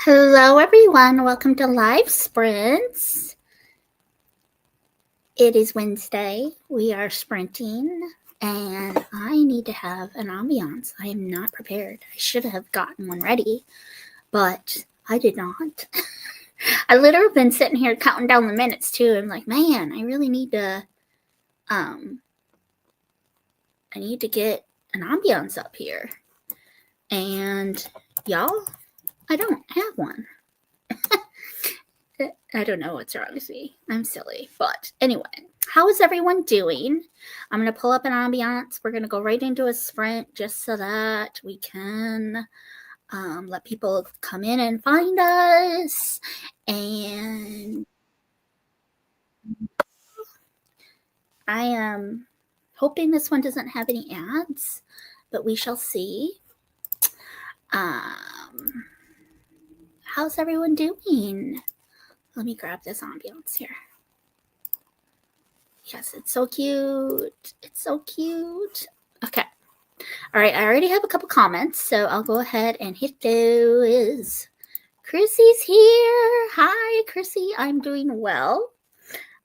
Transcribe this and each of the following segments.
Hello, everyone. Welcome to Live Sprints. It is Wednesday. We are sprinting, and I need to have an ambiance. I am not prepared. I should have gotten one ready, but I did not. I literally been sitting here counting down the minutes too. I'm like, man, I really need to. I need to get an ambiance up here, and y'all, I don't have one. I don't know what's wrong with me. I'm silly. But anyway, how is everyone doing? I'm going to pull up an ambiance. We're going to go right into a sprint just so that we can let people come in and find us. And I am hoping this one doesn't have any ads, but we shall see. How's everyone doing? Let me grab this ambiance here. Yes, it's so cute. It's so cute. Okay. All right, I already have a couple comments, so I'll go ahead and hit those. Chrissy's here. Hi, Chrissy. I'm doing well.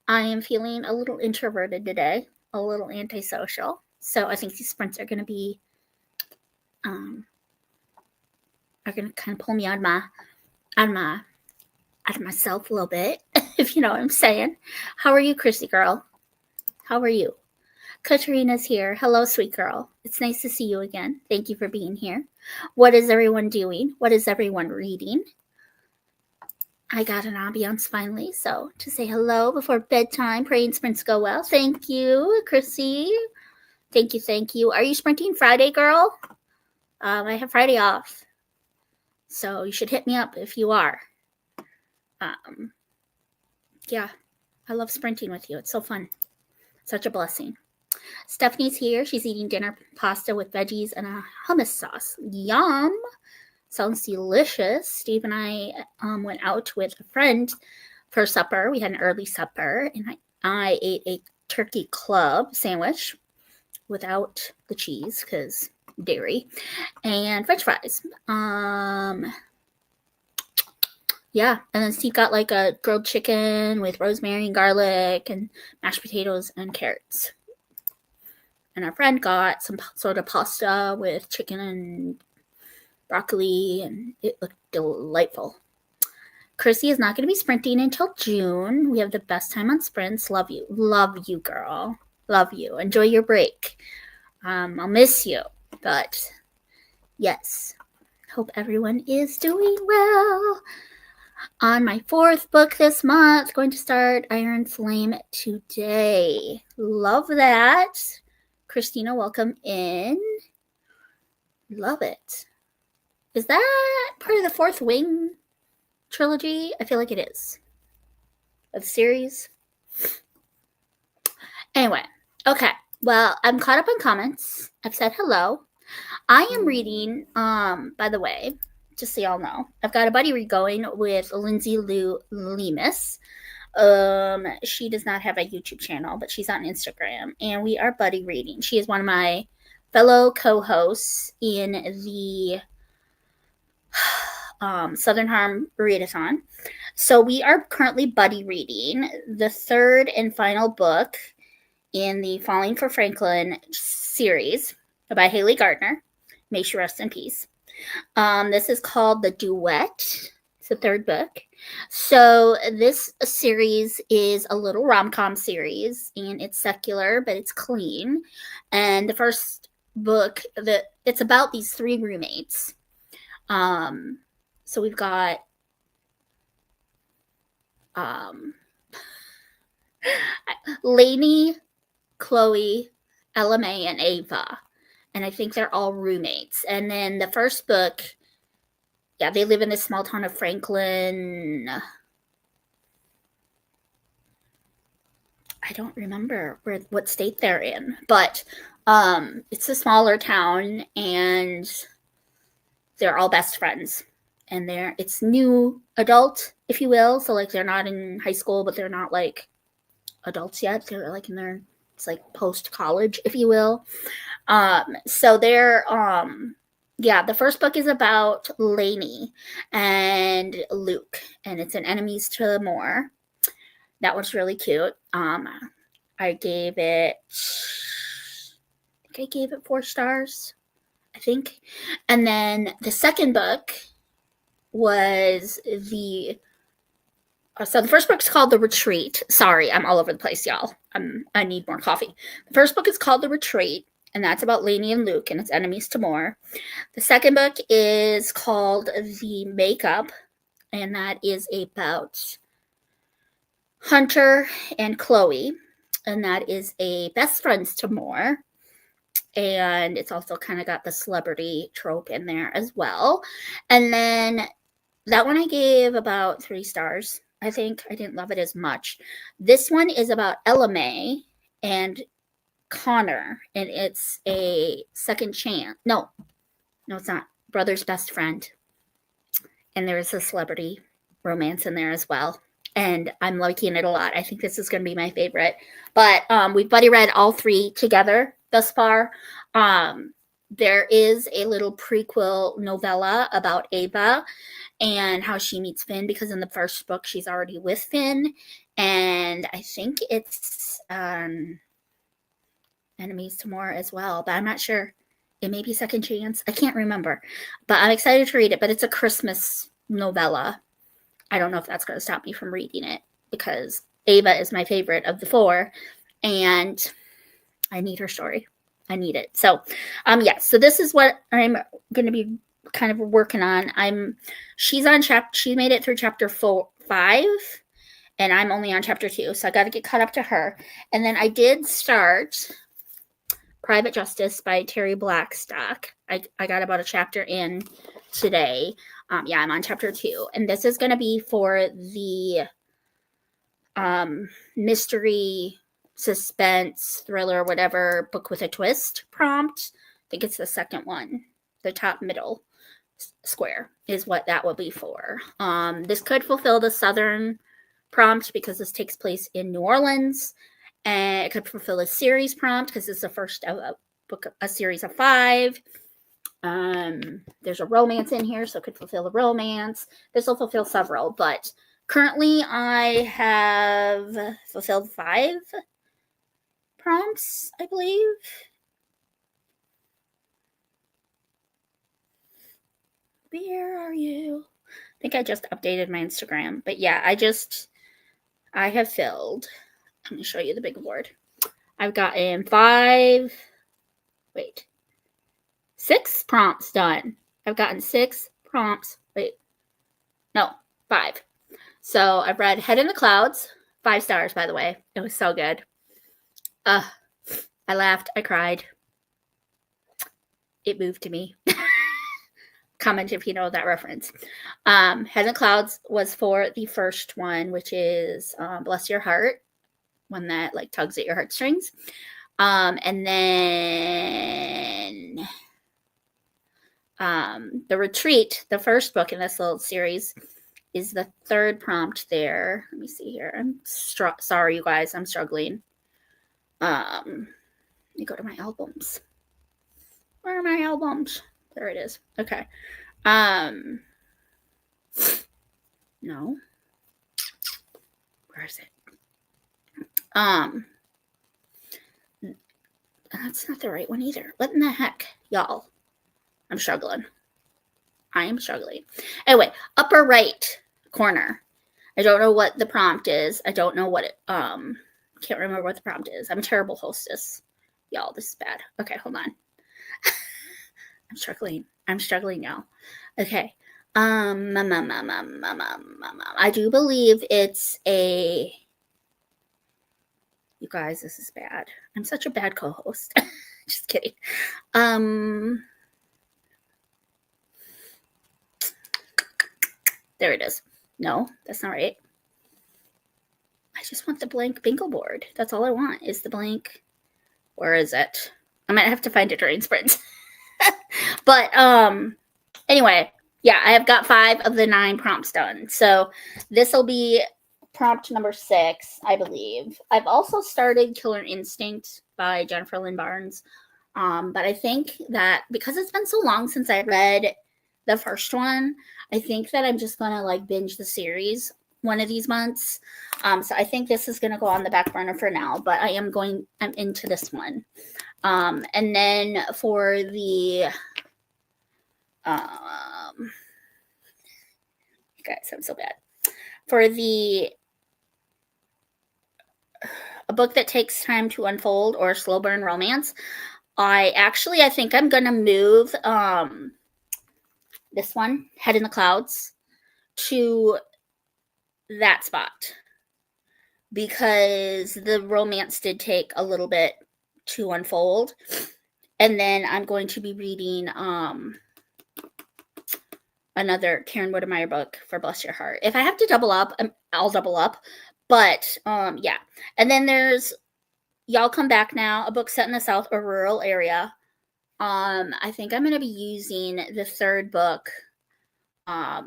I am feeling a little introverted today, a little antisocial. So I think these sprints are going to be, kind of pull me out of myself a little bit, if you know what I'm saying. How are you, Chrissy girl? How are you? Katrina's here. Hello, sweet girl. It's nice to see you again. Thank you for being here. What is everyone doing? What is everyone reading? I got an ambiance finally, so to say hello before bedtime, praying sprints go well. Thank you, Chrissy. Thank you. Are you sprinting Friday, girl? I have Friday off, so you should hit me up if you are. Yeah, I love sprinting with you. It's so fun. Such a blessing. Stephanie's here. She's eating dinner pasta with veggies and a hummus sauce. Yum! Sounds delicious. Steve and I went out with a friend for supper. We had an early supper, and I ate a turkey club sandwich without the cheese because dairy, and French fries. Yeah, and then Steve got like a grilled chicken with rosemary and garlic and mashed potatoes and carrots. And our friend got some sort of pasta with chicken and broccoli, and it looked delightful. Chrissy is not going to be sprinting until June. We have the best time on sprints. Love you, girl. Love you. Enjoy your break. I'll miss you, but yes, hope everyone is doing well. On my 4th book this month, going to start Iron Flame today. Love that. Christina, welcome in. Love it. Is that part of the 4th Wing trilogy? I feel like it is. Of the series. Anyway, okay. Well, I'm caught up on comments. I've said hello. I am reading, by the way, just so y'all know, I've got a buddy read going with Lindsay Lou Lemus. She does not have a YouTube channel, but she's on Instagram, and we are buddy reading. She is one of my fellow co-hosts in the Southern Harm Readathon. So we are currently buddy reading the 3rd and final book in the Falling for Franklin series by Haley Gardner. May she rest in peace. This is called The Duet. It's the 3rd book. So this series is a little rom-com series, and it's secular, but it's clean. And the first book, it's about these 3 roommates. So we've got Lainey, Chloe, Ella May, and Ava. And I think they're all roommates. And then the first book, yeah, they live in this small town of Franklin. I don't remember what state they're in, but it's a smaller town, and they're all best friends. And it's new adult, if you will. So like they're not in high school, but they're not like adults yet. They're like it's like post college, if you will. So they're Yeah, the first book is about Lainey and Luke, and it's an enemies to more. That was really cute. I gave it 4 stars, I think. And then the second book was so the first book is called The Retreat. Sorry, I'm all over the place, y'all. I need more coffee. The first book is called The Retreat, and that's about Lainey and Luke and its enemies to more. The second book is called The Makeup, and that is about Hunter and Chloe, and that is a best friends to more. And it's also kind of got the celebrity trope in there as well. And then that one I gave about 3 stars. I think I didn't love it as much. This one is about Ella May and Connor, and it's a second chance. No, it's not. Brother's best friend. And there's a celebrity romance in there as well. And I'm liking it a lot. I think this is going to be my favorite. But we've buddy read all 3 together thus far. There is a little prequel novella about Ava and how she meets Finn, because in the first book she's already with Finn, and I think it's enemies to more as well, but I'm not sure. It may be second chance. I can't remember, but I'm excited to read it. But it's a Christmas novella. I don't know if that's going to stop me from reading it, because Ava is my favorite of the 4, and I need her story. I need it. So, so this is what I'm going to be kind of working on. She's on she made it through chapter 5, and I'm only on chapter 2, so I got to get caught up to her. And then I did start Private Justice by Terry Blackstock. I got about a chapter in today. I'm on chapter 2, and this is going to be for the mystery, suspense, thriller, whatever, book with a twist prompt. I think it's the second one, the top middle square is what that will be for. This could fulfill the Southern prompt because this takes place in New Orleans, and it could fulfill a series prompt because it's the first of a series of 5. There's a romance in here, so it could fulfill the romance. This will fulfill several, but currently I have fulfilled 5 prompts, I believe. Where are you? I think I just updated my Instagram, but yeah, I have filled. Let me show you the big board. I've gotten 6 prompts done. I've gotten 6 prompts. 5. So I've read Head in the Clouds, 5 stars, by the way. It was so good. I laughed. I cried. It moved to me. Comment if you know that reference. Head in the Clouds was for the first one, which is Bless Your Heart, one that like tugs at your heartstrings. And then The Retreat, the first book in this little series, is the 3rd prompt there. Let me see here. I'm sorry, you guys. I'm struggling. Let me go to my albums. Where are my albums? There it is. Okay. No. Where is it? That's not the right one either. What in the heck, y'all? I'm struggling. I am struggling. Anyway, upper right corner. I don't know what the prompt is. I don't know what it, can't remember what the prompt is. I'm a terrible hostess. Y'all, this is bad. Okay, hold on. I'm struggling, y'all. Okay. I do believe it's a... You guys, this is bad. I'm such a bad co-host. Just kidding. There it is. No, that's not right. I just want the blank bingo board. That's all I want is the blank. Where is it? I might have to find it during sprints. But anyway, yeah, I have got 5 of the 9 prompts done. So this will be prompt number 6, I believe. I've also started Killer Instinct by Jennifer Lynn Barnes. But I think that because it's been so long since I read the first one, I think that I'm just gonna like binge the series one of these months. So I think this is gonna go on the back burner for now, but I'm into this one. And then for the guys, I'm so bad. For the a book that takes time to unfold or slow burn romance, I think I'm gonna move this one, Head in the Clouds, to that spot because the romance did take a little bit to unfold. And then I'm going to be reading another Karen Whittemire book for Bless Your Heart. If I have to double up, I'll double up. But yeah. And then there's Y'all Come Back Now, a book set in the South or rural area. I think I'm going to be using the third book. I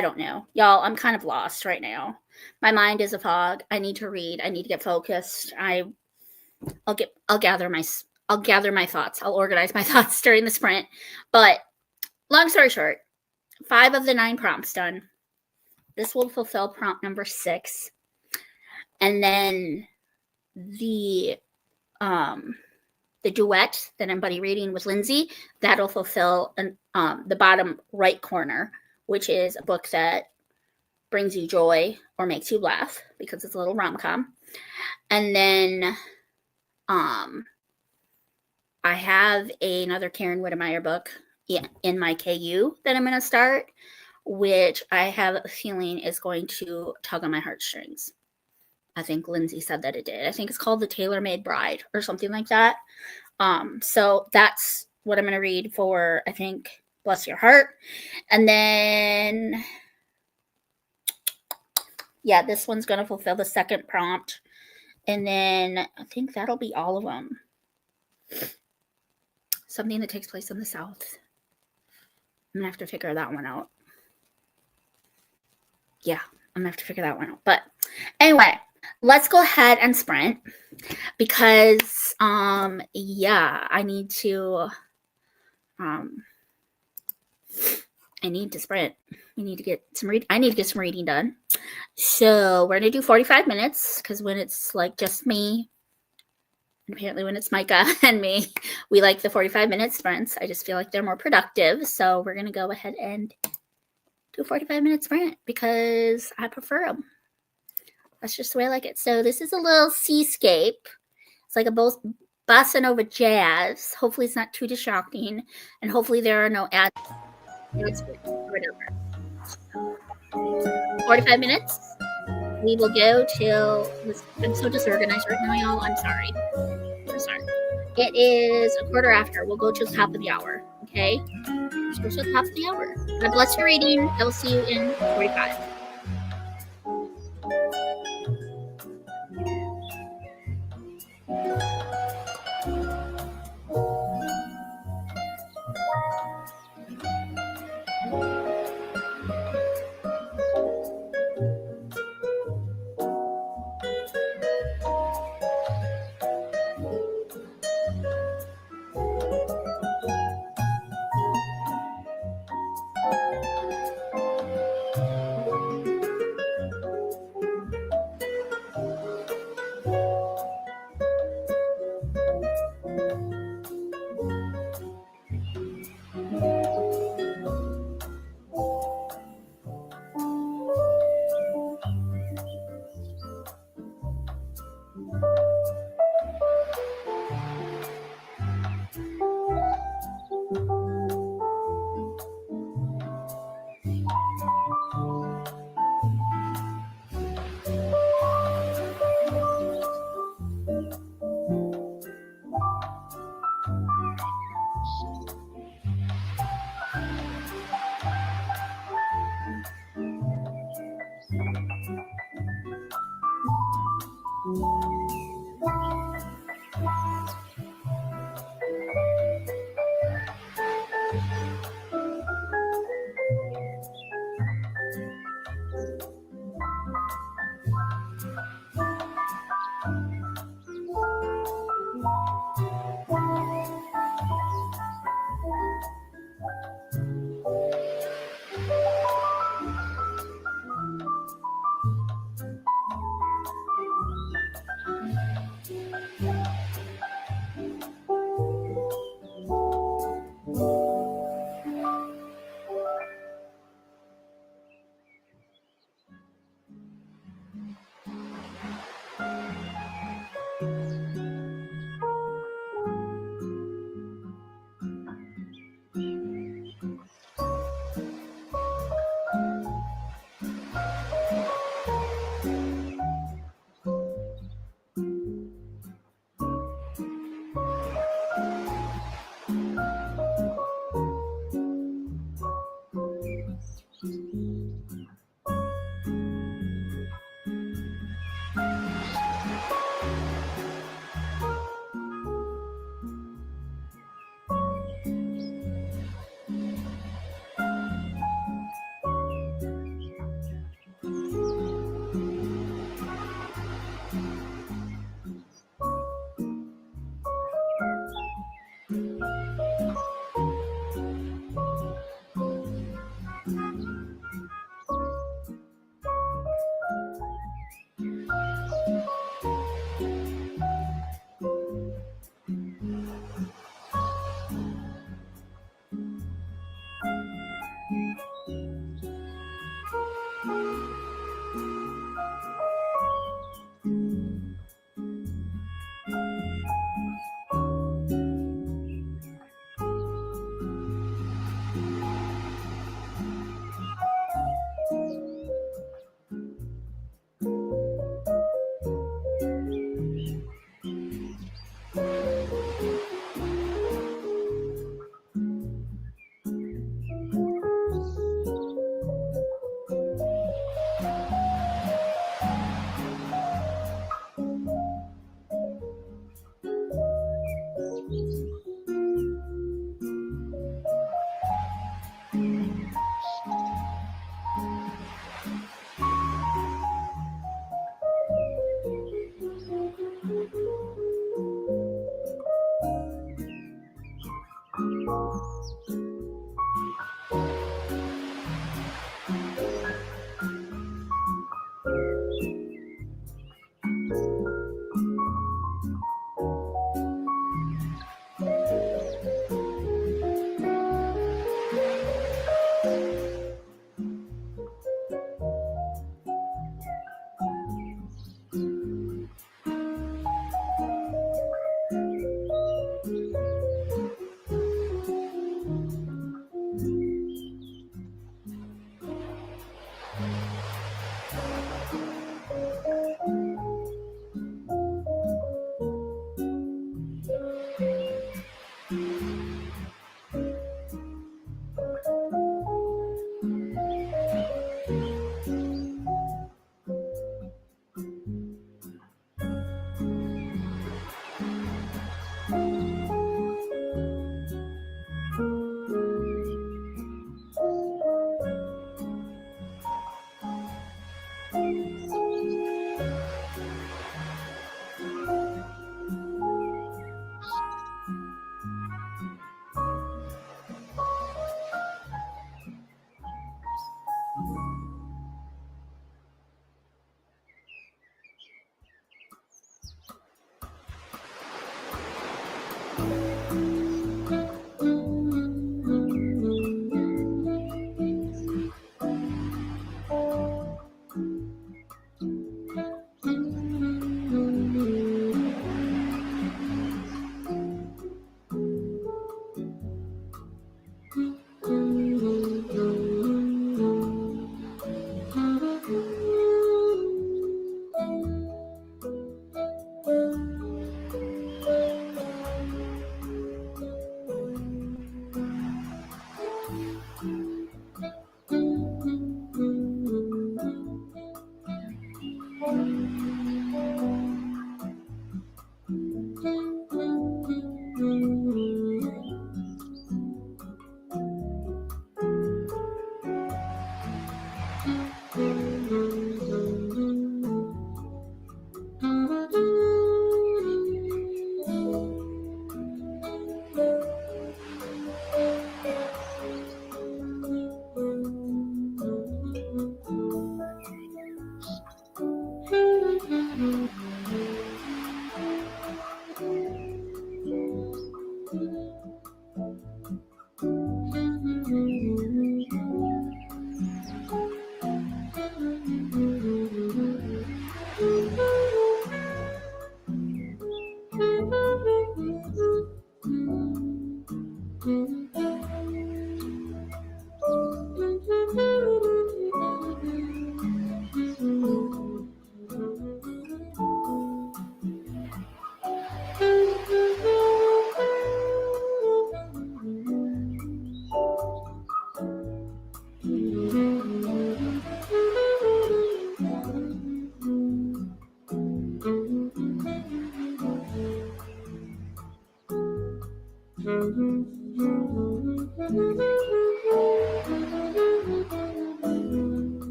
don't know. Y'all, I'm kind of lost right now. My mind is a fog. I need to read. I need to get focused. I'll gather my thoughts. I'll organize my thoughts during the sprint. But long story short, 5 of the 9 prompts done. This will fulfill prompt number 6. And then the duet that I'm buddy reading with Lindsay, that'll fulfill the bottom right corner, which is a book that brings you joy or makes you laugh because it's a little rom-com. And then I have another Karen Whittemire book in my KU that I'm going to start, which I have a feeling is going to tug on my heartstrings. I think Lindsay said that it did. I think it's called The Tailor-Made Bride or something like that. So that's what I'm going to read for, I think, Bless Your Heart. And then, yeah, this one's going to fulfill the second prompt. And then I think that'll be all of them. Something that takes place in the South. I'm going to have to figure that one out. Yeah, I'm going to have to figure that one out. But anyway, let's go ahead and sprint because, yeah, I need to sprint. I need to get some reading done. So we're going to do 45 minutes because when it's like just me, and apparently when it's Micah and me, we like the 45-minute sprints. I just feel like they're more productive. So we're going to go ahead and do a 45-minute sprint because I prefer them. That's just the way I like it. So this is a little seascape. It's like a bossa nova jazz. Hopefully it's not too distracting. And hopefully there are no ads. Whatever. 45 minutes. We will go till... I'm so disorganized right now, y'all. I'm sorry. It is 1:15. We'll go till the top of the hour. Okay? Let's go till the top of the hour. God bless your reading. I will see you in 45.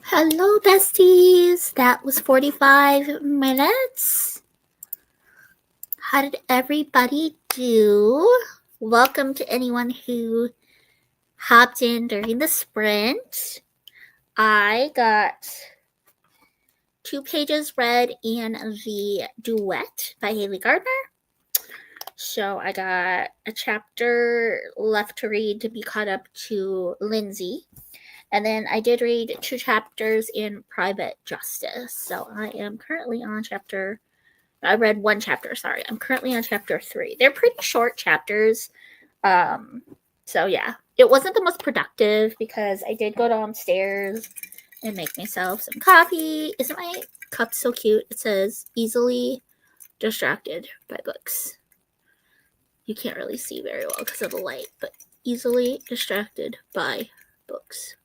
Hello, besties. That was 45 minutes. How did everybody do? Welcome to anyone who hopped in during the sprint. I got 2 pages read in the duet by Haley Gardner. So I got a chapter left to read to be caught up to Lindsay. And then I did read 2 chapters in Private Justice. So I am currently on I read 1 chapter, sorry. I'm currently on chapter 3. They're pretty short chapters. So yeah, it wasn't the most productive because I did go downstairs and make myself some coffee. Isn't my cup so cute? It says easily distracted by books. You can't really see very well because of the light, but easily distracted by books.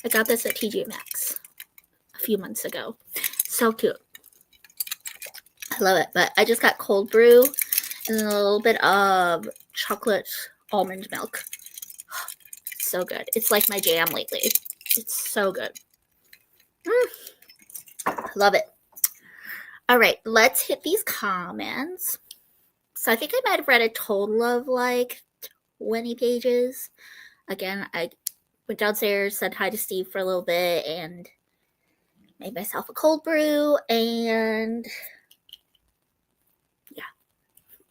I got this at TJ Maxx a few months ago. So cute. I love it. But I just got cold brew and then a little bit of chocolate almond milk. So good. It's like my jam lately. It's so good. Love it. All right, let's hit these comments. So I think I might have read a total of like 20 pages. Again, I went downstairs, said hi to Steve for a little bit, and made myself a cold brew, and yeah,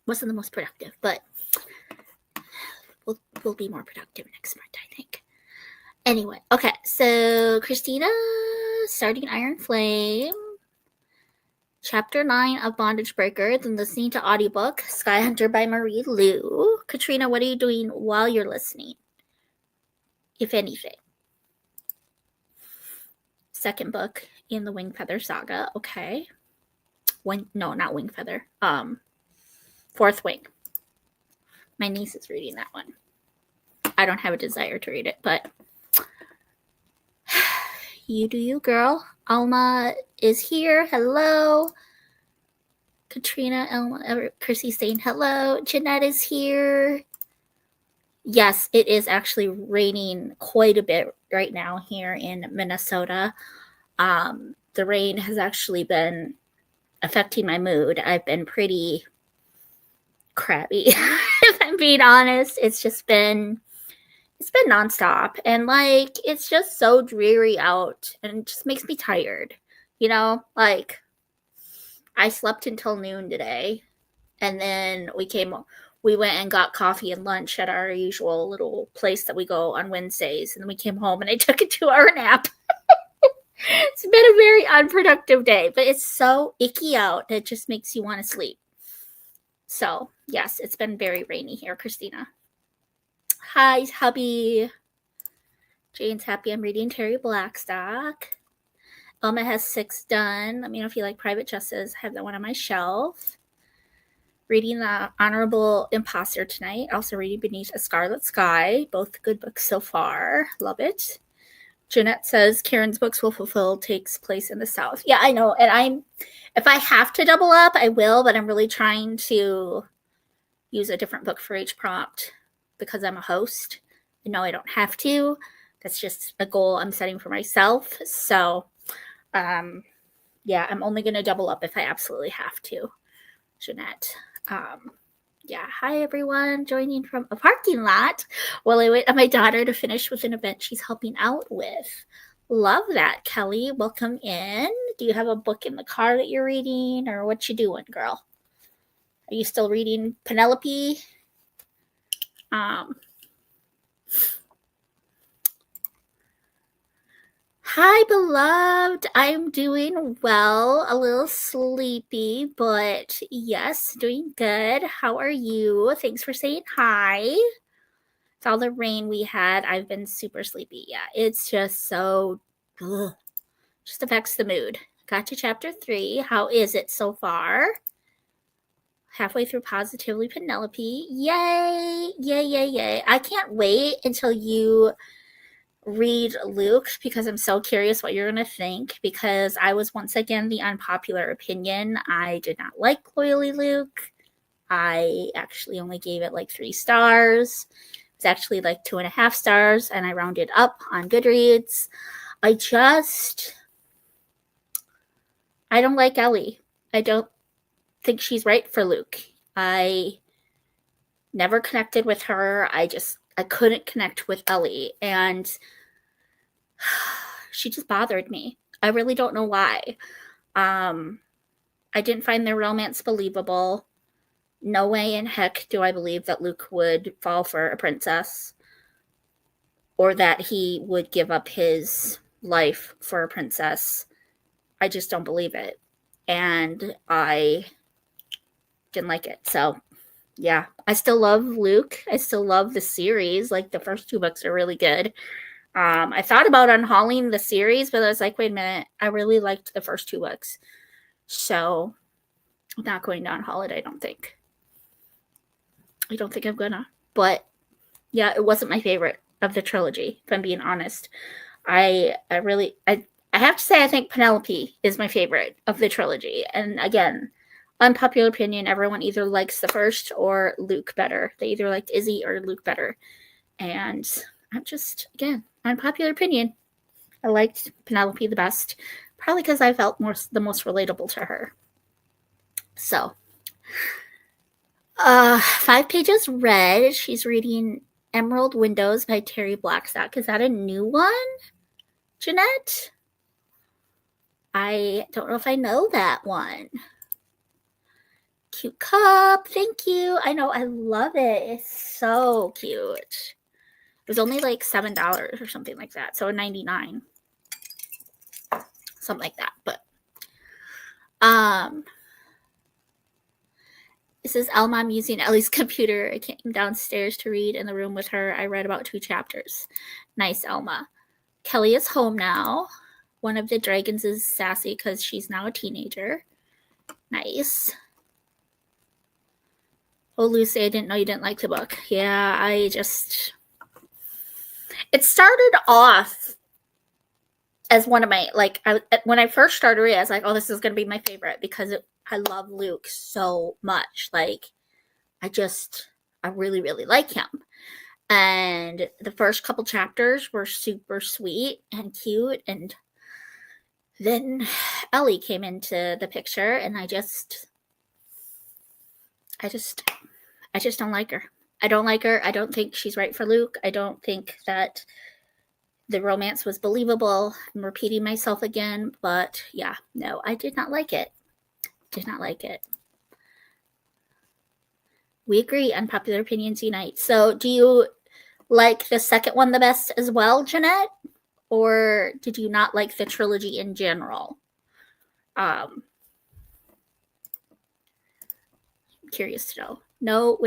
wasn't the most productive, but we'll be more productive next month, I think. Anyway, okay, so Christina starting Iron Flame. Chapter 9 of Bondage Breaker, then listening to audiobook Sky Hunter by Marie Lu. Katrina, what are you doing while you're listening, if anything? Second book in the Wing Feather saga. Okay. No, not Wing Feather. Fourth Wing. My niece is reading that one. I don't have a desire to read it, but you do you, girl. Alma is here. Hello. Katrina, Elma, Chrissy saying hello. Jeanette is here. Yes, it is actually raining quite a bit right now here in Minnesota. The rain has actually been affecting my mood. I've been pretty crabby, if I'm being honest. It's been nonstop, and like it's just so dreary out, and it just makes me tired. Like I slept until noon today, and then we went and got coffee and lunch at our usual little place that we go on Wednesdays, and then we came home and I took a 2-hour nap. It's been a very unproductive day, but it's so icky out that it just makes you want to sleep. So yes, it's been very rainy here, Christina. Hi, hubby. Jane's happy I'm reading Terry Blackstock. Elma has 6 done. Let me know if you like Private Justice. I have that one on my shelf. Reading The Honorable Imposter tonight. Also reading Beneath a Scarlet Sky. Both good books so far. Love it. Jeanette says Karen's books will fulfill takes place in the South. Yeah, I know. And if I have to double up, I will, but I'm really trying to use a different book for each prompt because I'm a host. I know I don't have to. That's just a goal I'm setting for myself. So, yeah, I'm only going to double up if I absolutely have to. Jeanette. Yeah, hi everyone, joining from a parking lot while I wait on my daughter to finish with an event she's helping out with. Love that, Kelly. Welcome in. Do you have a book in the car that you're reading, or what you doing, girl? Are you still reading Penelope? Hi, beloved. I'm doing well. A little sleepy, but yes, doing good. How are you? Thanks for saying hi. It's all the rain we had. I've been super sleepy. Yeah, it's just so, just affects the mood. Got to chapter 3. How is it so far? Halfway through Positively Penelope. Yay! Yay, yay, yay. I can't wait until you read Luke because I'm so curious what you're going to think, because I was once again the unpopular opinion. I did not like Loyally Luke. I actually only gave it like 3 stars. It's actually like 2.5 stars, and I rounded up on Goodreads. I don't like Ellie. I don't think she's right for Luke. I never connected with her. I couldn't connect with Ellie, and she just bothered me. I really don't know why. I didn't find their romance believable. No way in heck do I believe that Luke would fall for a princess, or that he would give up his life for a princess. I just don't believe it. And I didn't like it. So yeah, I still love Luke. I still love the series. Like, the first 2 books are really good. I thought about unhauling the series, but I was like, wait a minute, I really liked the first 2 books. So I'm not going to unhaul it, I don't think. I don't think I'm gonna. But yeah, it wasn't my favorite of the trilogy, if I'm being honest. I have to say I think Penelope is my favorite of the trilogy. And again, unpopular opinion, everyone either likes the first or Luke better. They either liked Izzy or Luke better. And I'm just, again, unpopular opinion, I liked Penelope the best, probably because I felt the most relatable to her. So 5 pages read. She's reading Emerald Windows by Terry Blackstock. Is that a new one, Jeanette? I don't know if I know that one. Cute cup. Thank you. I know. I love it. It's so cute. It was only like $7 or something like that. So $1.99. Something like that. But This is Elma. I'm using Ellie's computer. I came downstairs to read in the room with her. I read about 2 chapters. Nice, Elma. Kelly is home now. One of the dragons is sassy because she's now a teenager. Nice. Oh, Lucy, I didn't know you didn't like the book. Yeah, it started off as one of my, when I first started reading, I was like, oh, this is going to be my favorite because I love Luke so much. Like, I really, really like him. And the first couple chapters were super sweet and cute. And then Ellie came into the picture, and I just don't like her. I don't like her. I don't think she's right for Luke. I don't think that the romance was believable. I'm repeating myself again, but yeah, no, I did not like it. Did not like it. We agree. Unpopular opinions unite. So do you like the second one the best as well, Jeanette? Or did you not like the trilogy in general? I'm curious to know. No,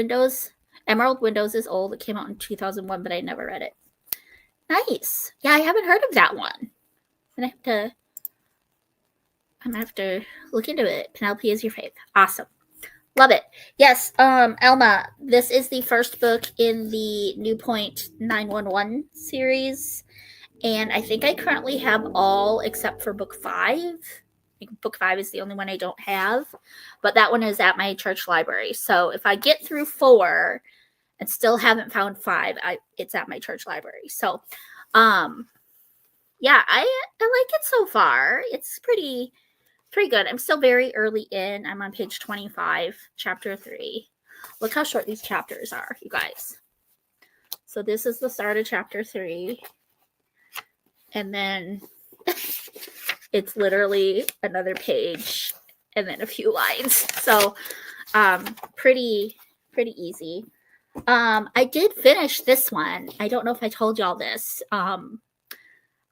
Emerald Windows is old. It came out in 2001, but I never read it. Nice. Yeah, I haven't heard of that one. I'm gonna have to look into it. Penelope is your fave. Awesome. Love it. Yes, Elma, this is the first book in the New Point 911 series. And I think I currently have all except for book 5. I think book 5 is the only one I don't have. But that one is at my church library. So if I get through 4 and still haven't found 5, it's at my church library. So, yeah, I like it so far. It's pretty good. I'm still very early in. I'm on page 25, chapter 3. Look how short these chapters are, you guys. So this is the start of chapter 3. And then it's literally another page and then a few lines. So pretty easy. I did finish this one. I don't know if I told y'all this. I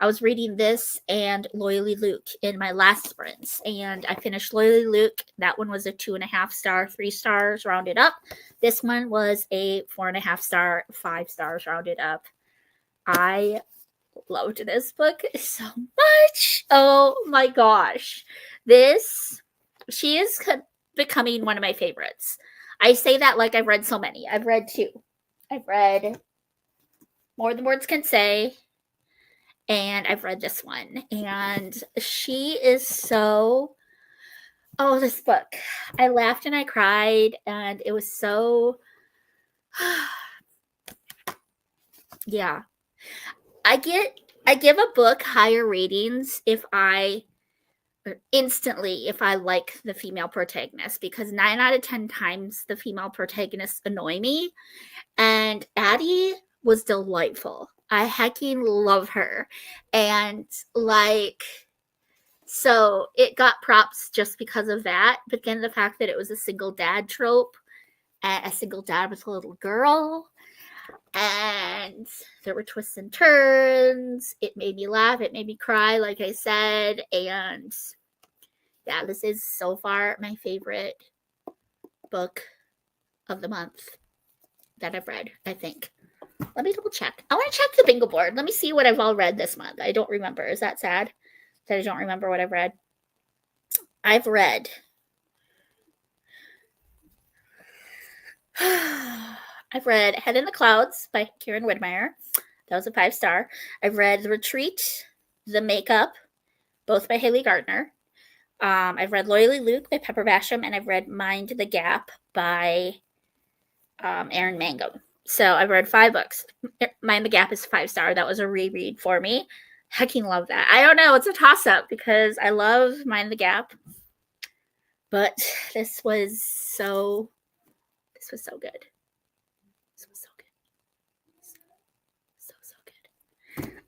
was reading this and Loyally Luke in my last sprints, and I finished Loyally Luke. That one was a 2.5 star, 3 stars rounded up. This one was a 4.5 star, 5 stars rounded up. I loved this book so much. Oh my gosh. She is becoming one of my favorites. I say that like I've read so many. I've read 2. I've read More Than Words Can Say, and I've read this one. And she is so... Oh, this book. I laughed and I cried, and it was so... Yeah. I give a book higher ratings if I like the female protagonist, because 9 out of 10 times the female protagonists annoy me, and Addie was delightful. I hecking love her. And so it got props just because of that, but then the fact that it was a single dad trope, and a single dad with a little girl, and there were twists and turns. It made me laugh. It made me cry, like I said. And yeah, this is so far my favorite book of the month that I've read, I think. Let me double check. I want to check the bingo board. Let me see what I've all read this month. I don't remember. Is that sad that I don't remember what I've read? I've read... I've read Head in the Clouds by Karen Widmeyer. That was a 5 star. I've read The Retreat, The Makeup, both by Haley Gardner. I've read Loyally Luke by Pepper Basham, and I've read Mind the Gap by Erin Mangum. So I've read 5 books. Mind the Gap is 5 star. That was a reread for me. Hecking love that. I don't know. It's a toss-up because I love Mind the Gap. But this was so good. This was so good. So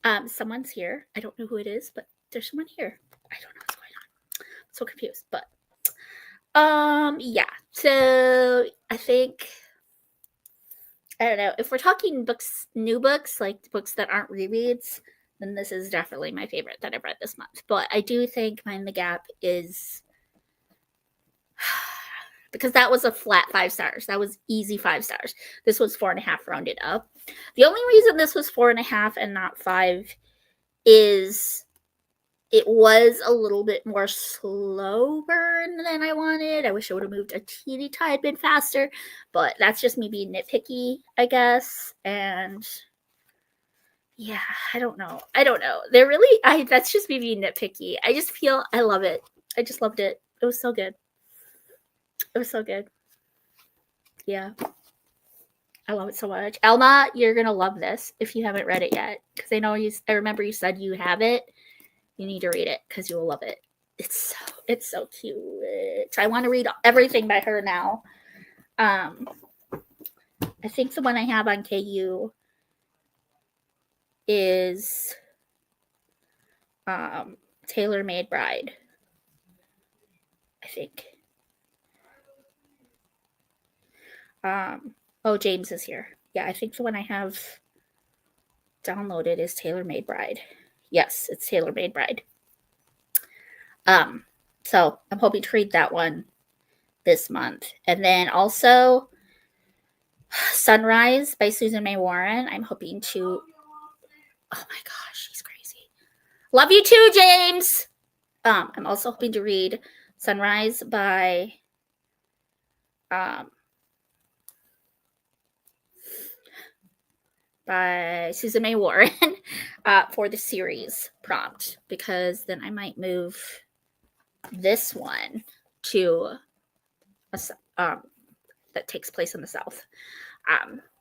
good. Someone's here. I don't know who it is, but there's someone here. I don't know what's going on. I'm so confused. But yeah. So I think, I don't know, if we're talking books, new books, like books that aren't rereads, then this is definitely my favorite that I've read this month. But I do think Mind the Gap is because that was a flat 5 stars. That was easy 5 stars. This was 4.5 rounded up. The only reason this was 4.5 and not 5 is it was a little bit more slow burn than I wanted. I wish I would have moved a teeny tiny bit faster, but that's just me being nitpicky, I guess. And yeah, I don't know. They're really, that's just me being nitpicky. I just feel, I love it. I just loved it. It was so good. It was so good. Yeah. I love it so much. Elma, you're going to love this if you haven't read it yet. Because I remember you said you have it. You need to read it because you will love it. It's so cute. I want to read everything by her now. I think the one I have on KU is Tailor Made Bride. I think. Oh, James is here. Yeah, I think the one I have downloaded is Tailor Made Bride. Yes, it's Tailor Made Bride. So I'm hoping to read that one this month. And then also Sunrise by Susan May Warren. I'm hoping to, oh my gosh, she's crazy. Love you too, James. I'm also hoping to read Sunrise by Susan May Warren for the series prompt, because then I might move this one to that takes place in the South.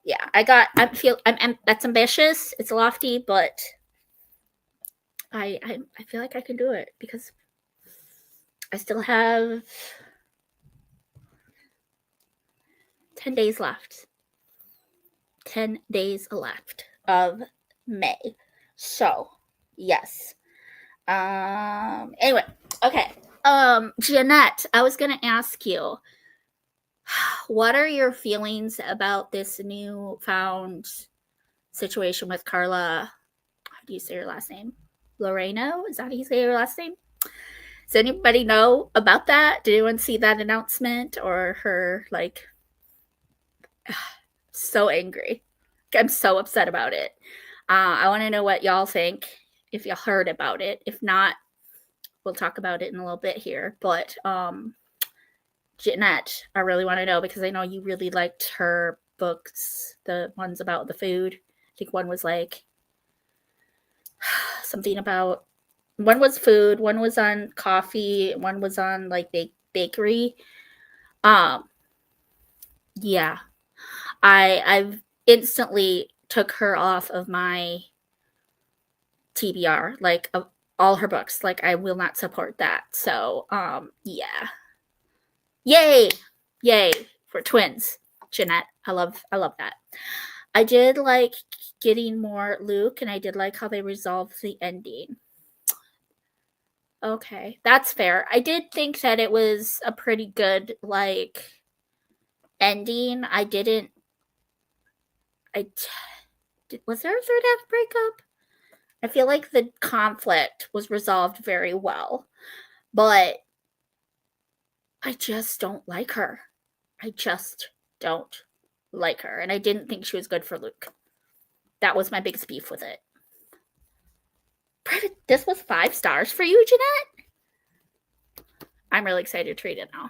Yeah, that's ambitious. It's lofty, but I feel like I can do it because I still have 10 days left. 10 days left of May. So, yes. Anyway, okay. Jeanette, I was going to ask you, what are your feelings about this newfound situation with Carla? How do you say her last name? Loreno? Is that how you say her last name? Does anybody know about that? Did anyone see that announcement or her, like, so angry? I'm so upset about it. I want to know what y'all think, if y'all heard about it. If not, we'll talk about it in a little bit here. But Jeanette, I really want to know because I know you really liked her books, the ones about the food. I think one was like something about, one was food, one was on coffee, one was on like bakery. Yeah, I've instantly took her off of my TBR, like of all her books. Like I will not support that. So yeah. Yay for twins, Jeanette. I love that. I did like getting more Luke, and I did like how they resolved the ending. Okay, that's fair. I did think that it was a pretty good like ending. Was there a third act breakup? I feel like the conflict was resolved very well, but I just don't like her. I just don't like her, and I didn't think she was good for Luke. That was my biggest beef with it. This was 5 stars for you, Jeanette? I'm really excited to read it now.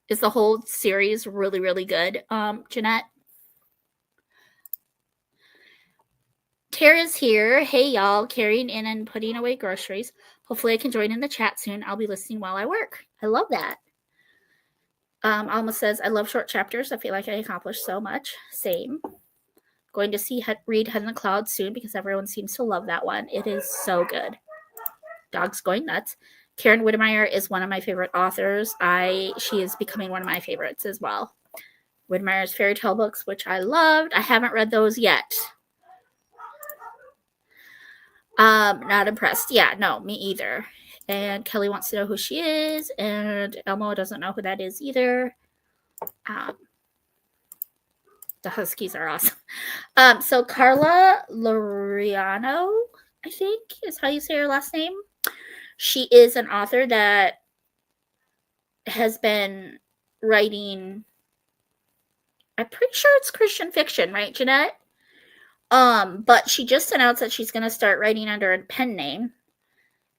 Is the whole series really, really good, Jeanette? Tara's here. Hey, y'all. Carrying in and putting away groceries. Hopefully I can join in the chat soon. I'll be listening while I work. I love that. Alma says, I love short chapters. I feel like I accomplished so much. Same. Going to read Head in the Clouds soon because everyone seems to love that one. It is so good. Dog's going nuts. Karen Whittemire is one of my favorite authors. She is becoming one of my favorites as well. Whittemire's fairy tale books, which I loved. I haven't read those yet. Not impressed. Yeah, no, me either. And Kelly wants to know who she is, and Elmo doesn't know who that is either. The Huskies are awesome. So Carla Loriano, I think is how you say her last name. She is an author that has been writing, I'm pretty sure it's Christian fiction, right, Jeanette? But she just announced that she's going to start writing under a pen name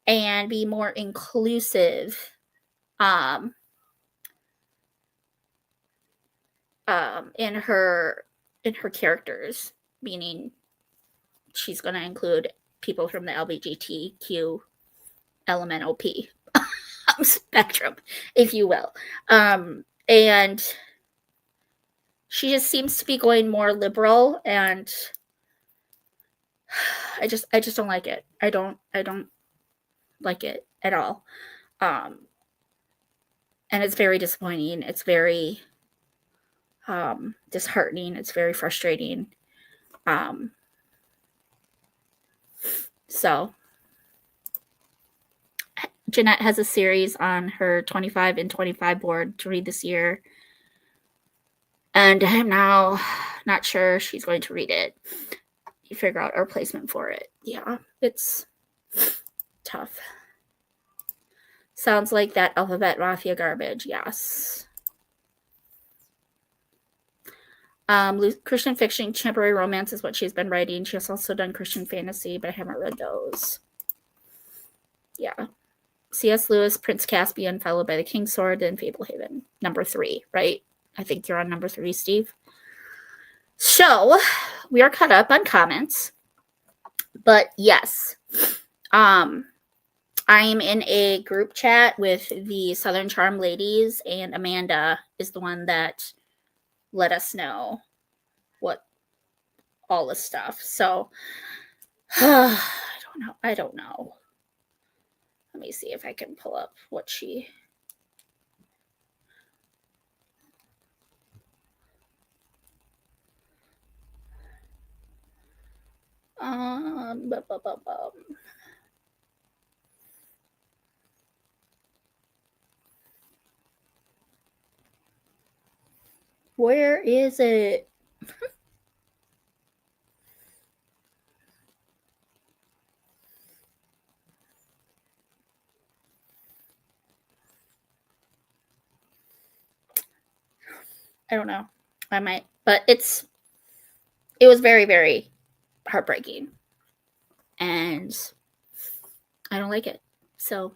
and be more inclusive um, in her characters, meaning she's going to include people from the LGBTQ LMNOP spectrum, if you will. And she just seems to be going more liberal, and I just don't like it. I don't like it at all. And it's very disappointing. It's very disheartening. It's very frustrating. So Jeanette has a series on her 25 and 25 board to read this year, and I'm now not sure she's going to read it. You figure out a replacement for it. Yeah, it's tough. Sounds like that Alphabet Mafia garbage. Yes. Christian fiction, contemporary romance is what she's been writing. She has also done Christian fantasy, but I haven't read those. Yeah. C.S. Lewis, Prince Caspian, followed by The King's Sword, then Fablehaven. Number 3, right? I think you're on number 3, Steve. So, we are caught up on comments. But yes, I'm in a group chat with the Southern Charm ladies, and Amanda is the one that let us know what all this stuff. So, I don't know. Let me see if I can pull up what she... Where is it? I don't know. I might, but it was very, very heartbreaking, and I don't like it. So,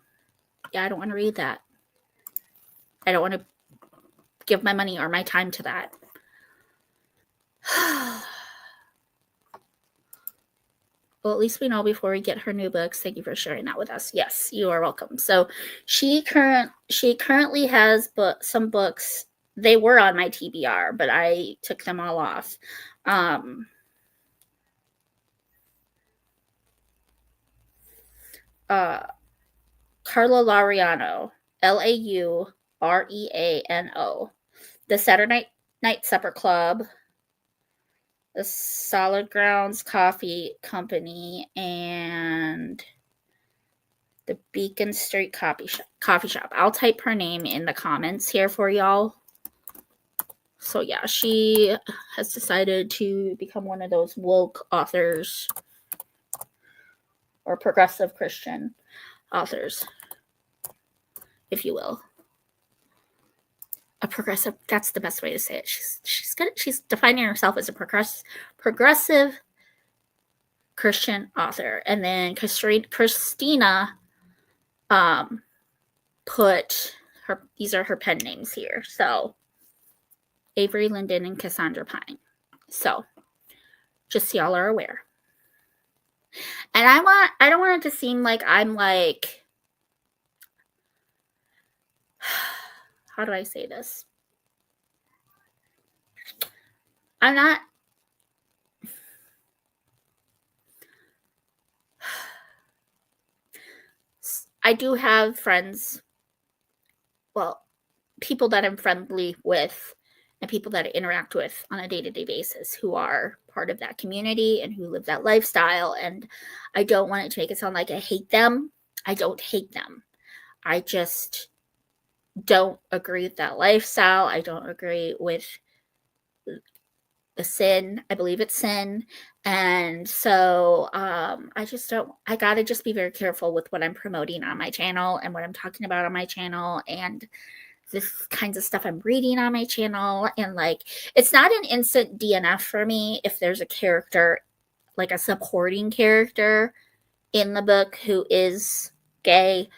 yeah, I don't want to read that. I don't want to give my money or my time to that. Well, at least we know before we get her new books. Thank you for sharing that with us. Yes, you are welcome. So she currently has some books. They were on my TBR, but I took them all off. Carla Laureano, Laureano, The Saturday Night Supper Club, The Solid Grounds Coffee Company, and the Beacon Street Coffee Shop. I'll type her name in the comments here for y'all. So yeah, she has decided to become one of those woke authors, or progressive Christian authors, if you will. A progressive, that's the best way to say it. She's defining herself as a progressive Christian author. And then Christina put her, these are her pen names here. So Avery Linden and Cassandra Pine. So just so y'all are aware. And I don't want it to seem like I'm like, how do I say this? I'm not, I do have friends, well, people that I'm friendly with and people that I interact with on a day-to-day basis who are part of that community and who live that lifestyle. And I don't want it to make it sound like I hate them. I don't hate them. I just don't agree with that lifestyle. I don't agree with the sin. I believe it's sin. And so I gotta just be very careful with what I'm promoting on my channel and what I'm talking about on my channel. And this kinds of stuff I'm reading on my channel. And like, it's not an instant DNF for me if there's a character, like a supporting character in the book who is gay,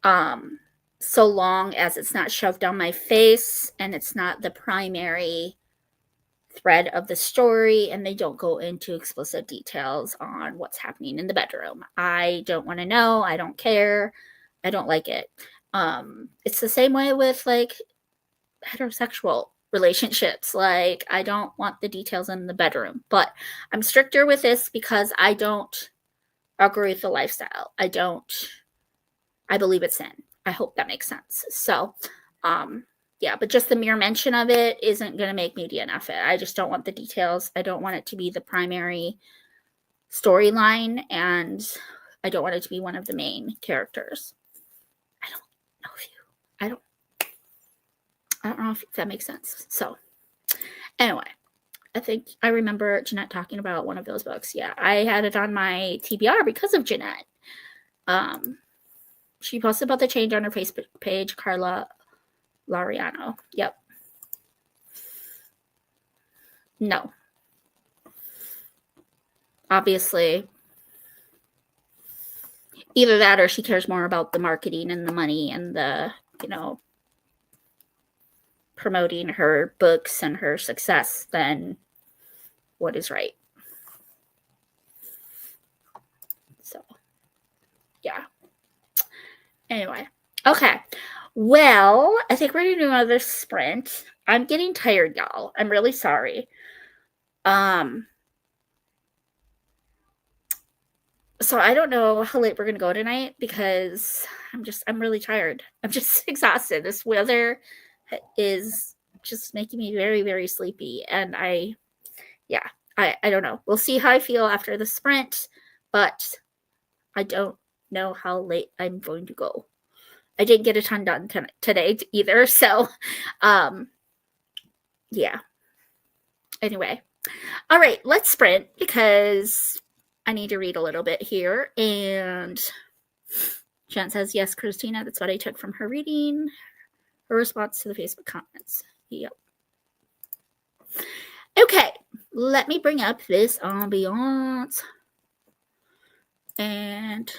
so long as it's not shoved down my face and it's not the primary thread of the story and they don't go into explicit details on what's happening in the bedroom. I don't want to know. I don't care. I don't like it. It's the same way with like heterosexual relationships. Like, I don't want the details in the bedroom, but I'm stricter with this because I don't agree with the lifestyle. I believe it's sin. I hope that makes sense. So, yeah, but just the mere mention of it isn't going to make me DNF it. I just don't want the details. I don't want it to be the primary storyline, and I don't want it to be one of the main characters. I don't know if that makes sense. So, anyway, I think I remember Jeanette talking about one of those books. Yeah, I had it on my TBR because of Jeanette. She posted about the change on her Facebook page, Carla Lariano. Yep. No. Obviously, either that or she cares more about the marketing and the money and the, promoting her books and her success than what is right. So, yeah. Anyway. Okay. Well, I think we're going to do another sprint. I'm getting tired, y'all. I'm really sorry. So I don't know how late we're going to go tonight because I'm really tired. I'm just exhausted. This weather is just making me very, very sleepy. And I don't know. We'll see how I feel after the sprint, but I don't know how late I'm going to go. I didn't get a ton done today either. So, yeah. Anyway. All right, let's sprint because I need to read a little bit here. And Jen says, yes, Christina, that's what I took from her reading. Her response to the Facebook comments. Yep. Okay, let me bring up this ambiance. And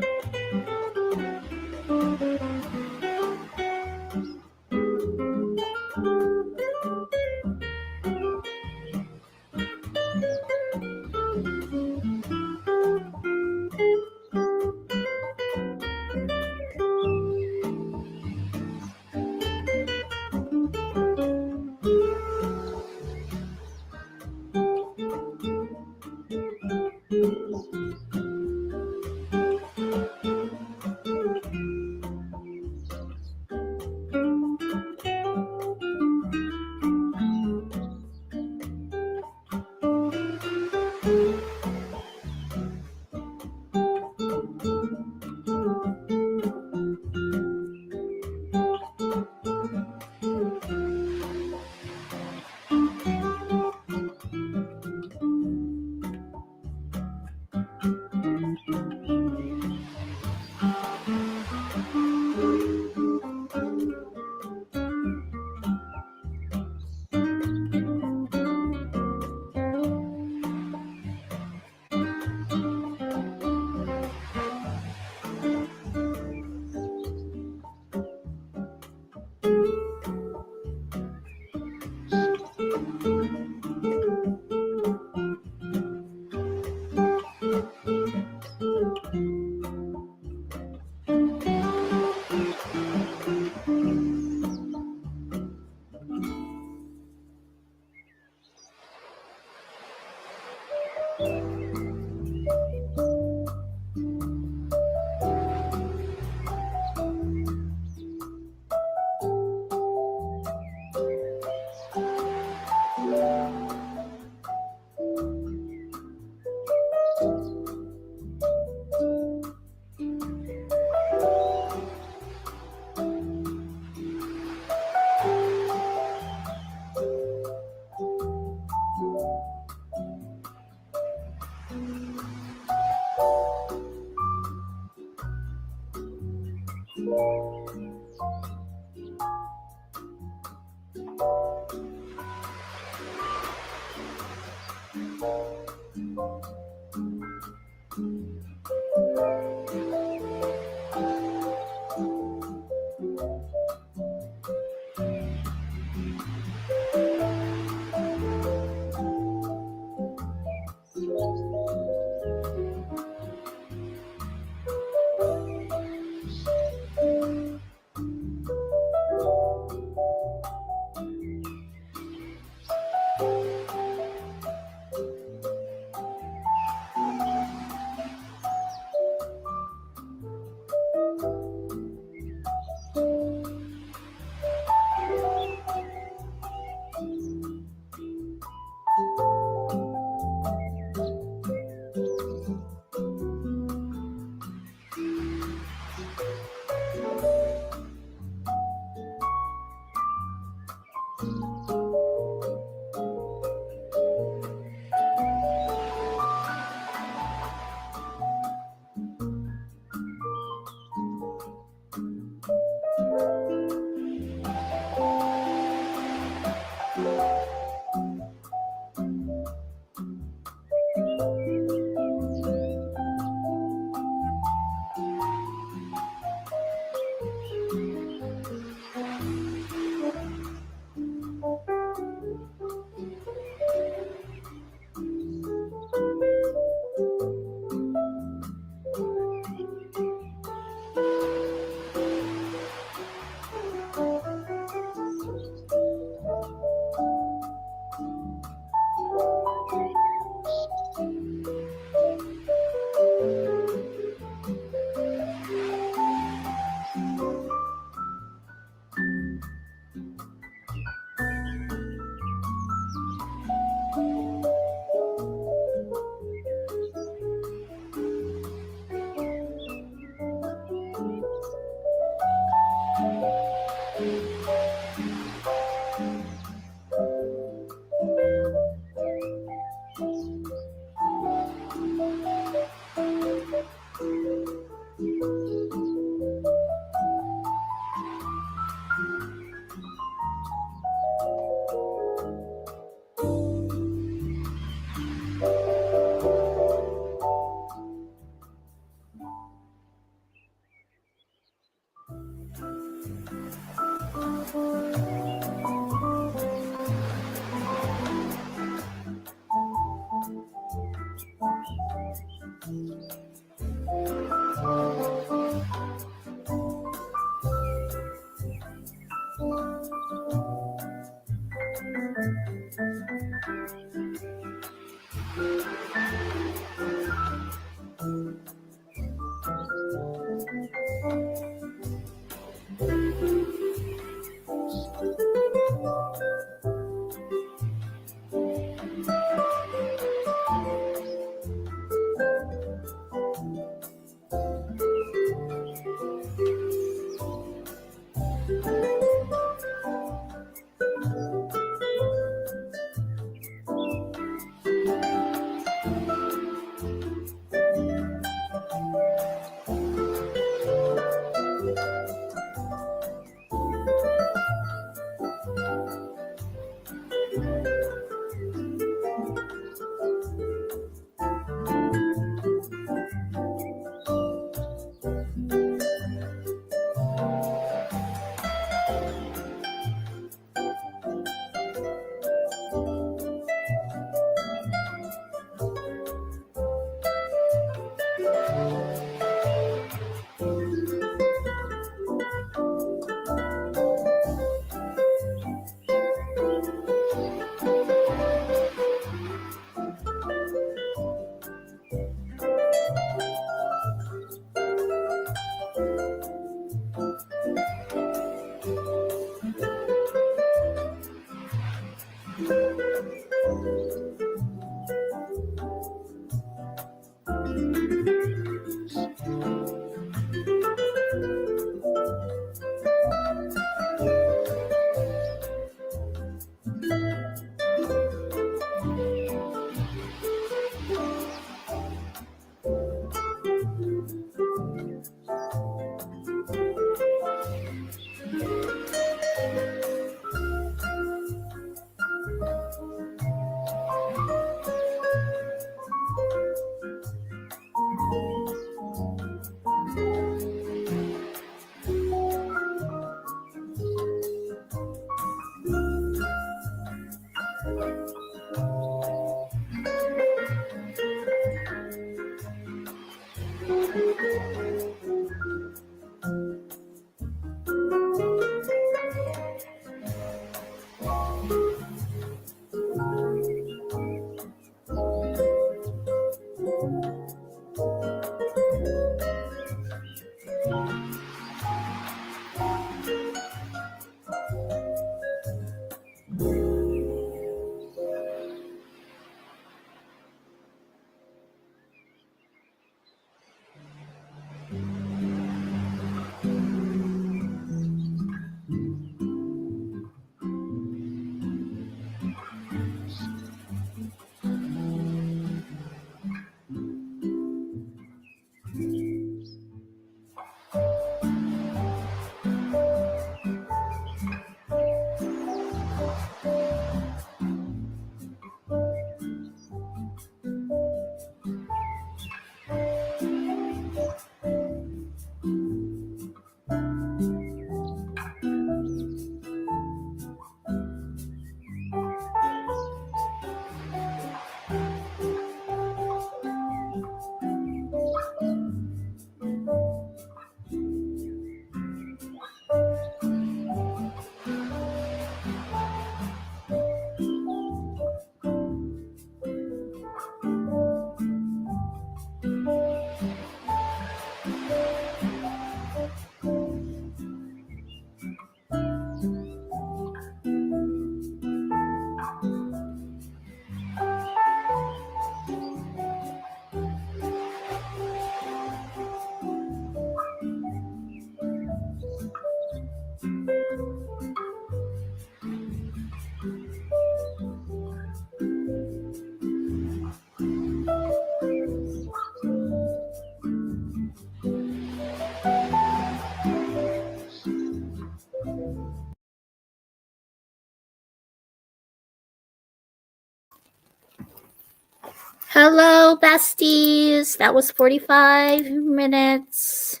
Hello, besties. That was 45 minutes.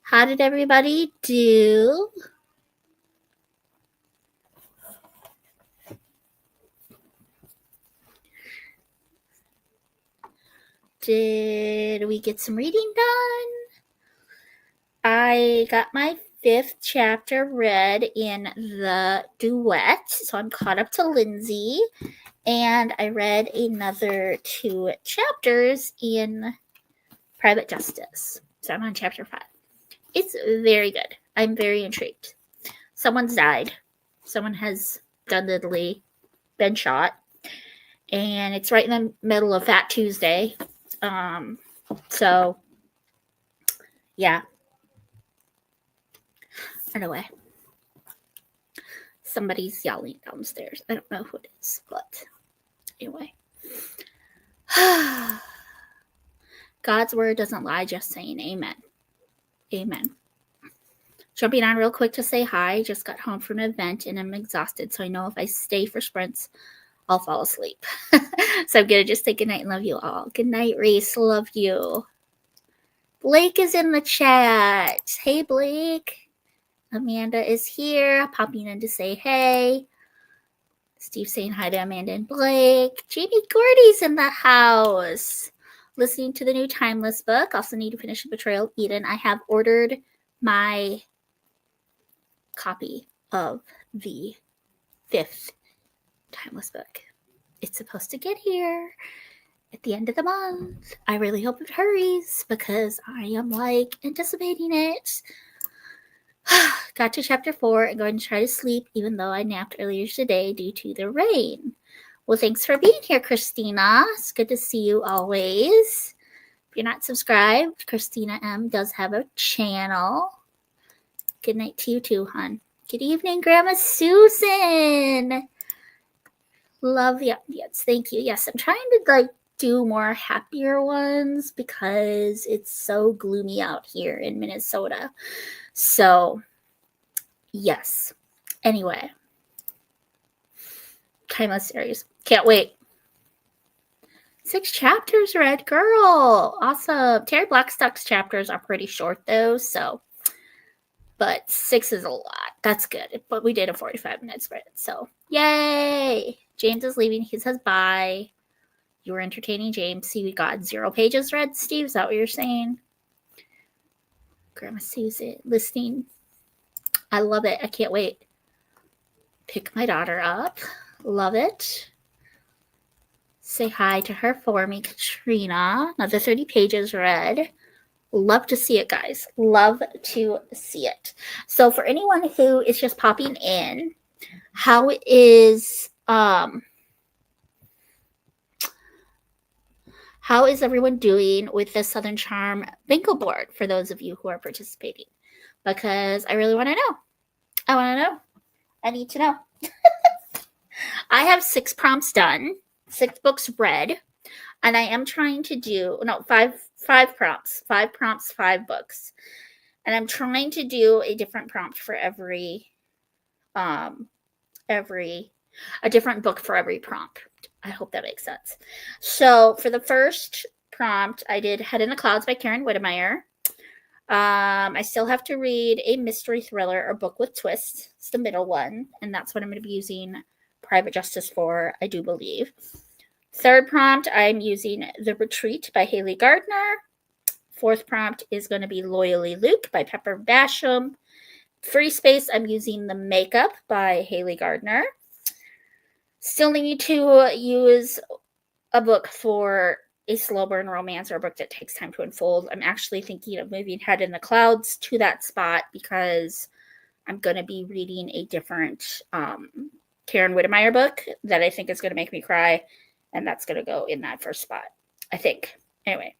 How did everybody do? Did we get some reading done? I got my 5th chapter read in the duet, so I'm caught up to Lindsay. And I read another 2 chapters in Private Justice. So I'm on chapter 5. It's very good. I'm very intrigued. Someone's died. Someone has undoubtedly been shot. And it's right in the middle of Fat Tuesday. So, yeah. Anyway. Somebody's yelling downstairs. I don't know who it is, but anyway. God's word doesn't lie, just saying amen. Amen. Jumping on real quick to say hi. Just got home from an event and I'm exhausted, so I know if I stay for sprints, I'll fall asleep. So I'm going to just say goodnight and love you all. Good night, Reese. Love you. Blake is in the chat. Hey, Blake. Amanda is here, popping in to say hey. Steve saying hi to Amanda and Blake. Jamie Gordy's in the house. Listening to the new Timeless book. Also need to finish the Betrayal of Eden. I have ordered my copy of the 5th Timeless book. It's supposed to get here at the end of the month. I really hope it hurries because I am anticipating it. Got to chapter 4 and going to try to sleep even though I napped earlier today due to the rain. Well, thanks for being here, Christina. It's good to see you always. If you're not subscribed, Christina M. does have a channel. Good night to you too, hon. Good evening, Grandma Susan. Love the ambience. Thank you. Yes, I'm trying to do more happier ones because it's so gloomy out here in Minnesota. So, yes. Anyway. Timeless series. Can't wait. 6 chapters read, girl. Awesome. Terry Blackstock's chapters are pretty short though, so. But 6 is a lot. That's good. But we did a 45 minutes read, so yay. James is leaving. He says bye. You were entertaining, James. See, we got 0 pages read, Steve. Is that what you're saying? Grandma Susan listening. I love it. I can't wait. Pick my daughter up. Love it. Say hi to her for me, Katrina. Another 30 pages read. Love to see it, guys. Love to see it. So for anyone who is just popping in, how is everyone doing with the Southern Charm bingo board for those of you who are participating? Because I really want to know. I want to know. I need to know. I have 6 prompts done, 6 books read, and I am trying to do, 5 prompts, 5 prompts, 5 books. And I'm trying to do a different prompt for a different book for every prompt. I hope that makes sense. So for the first prompt, I did Head in the Clouds by Karen Whittemire. I still have to read a mystery thriller or book with twists. It's the middle one, and that's what I'm going to be using Private Justice for, I do believe. Third prompt, I'm using The Retreat by Haley Gardner. 4th prompt is going to be Loyally Luke by Pepper Basham. Free space, I'm using The Makeup by Haley Gardner. Still need to use a book for a slow burn romance or a book that takes time to unfold. I'm actually thinking of moving Head in the Clouds to that spot because I'm going to be reading a different Karen Whittemire book that I think is going to make me cry, and that's going to go in that first spot, I think. Anyway,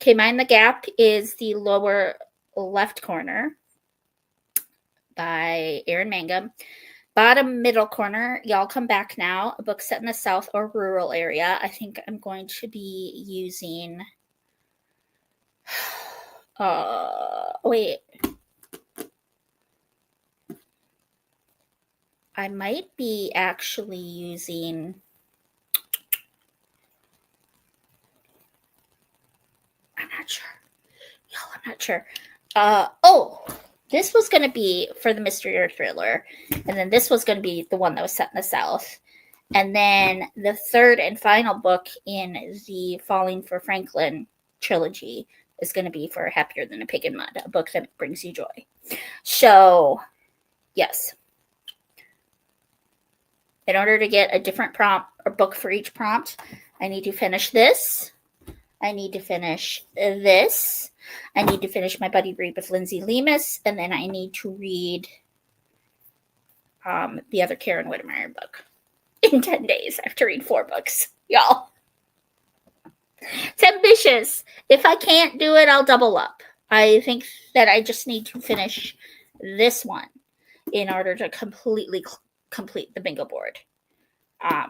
okay, Mind the Gap is the lower left corner by Erin Mangum. Bottom middle corner, Y'all Come Back Now, a book set in the South or rural area. I think I'm going to be using... wait. I might be actually using... not sure. Oh, this was going to be for the mystery or thriller, and then this was going to be the one that was set in the South. And then the third and final book in the Falling for Franklin trilogy is going to be for Happier Than a Pig in Mud, a book that brings you joy. So, yes. In order to get a different prompt or book for each prompt, I need to finish this. I need to finish this. I need to finish My Buddy Read with Lindsay Lemus. And then I need to read the other Karen Whittemire book. In 10 days, I have to read 4 books, y'all. It's ambitious. If I can't do it, I'll double up. I think that I just need to finish this one in order to completely complete the bingo board. I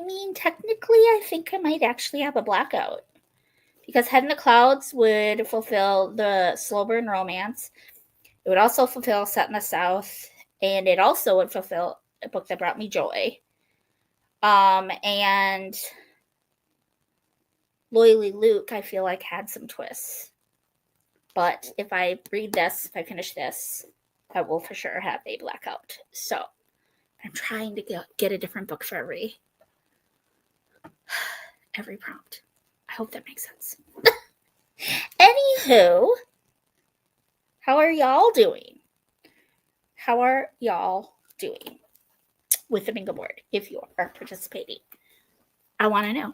mean, technically, I think I might actually have a blackout. Because Head in the Clouds would fulfill the slow burn romance. It would also fulfill Set in the South. And it also would fulfill a book that brought me joy. And Loyally Luke, I feel like had some twists. But if I read this, if I finish this, I will for sure have a blackout. So I'm trying to get a different book for every prompt. I hope that makes sense. Anywho, how are y'all doing? How are y'all doing with the bingo board if you are participating? I want to know.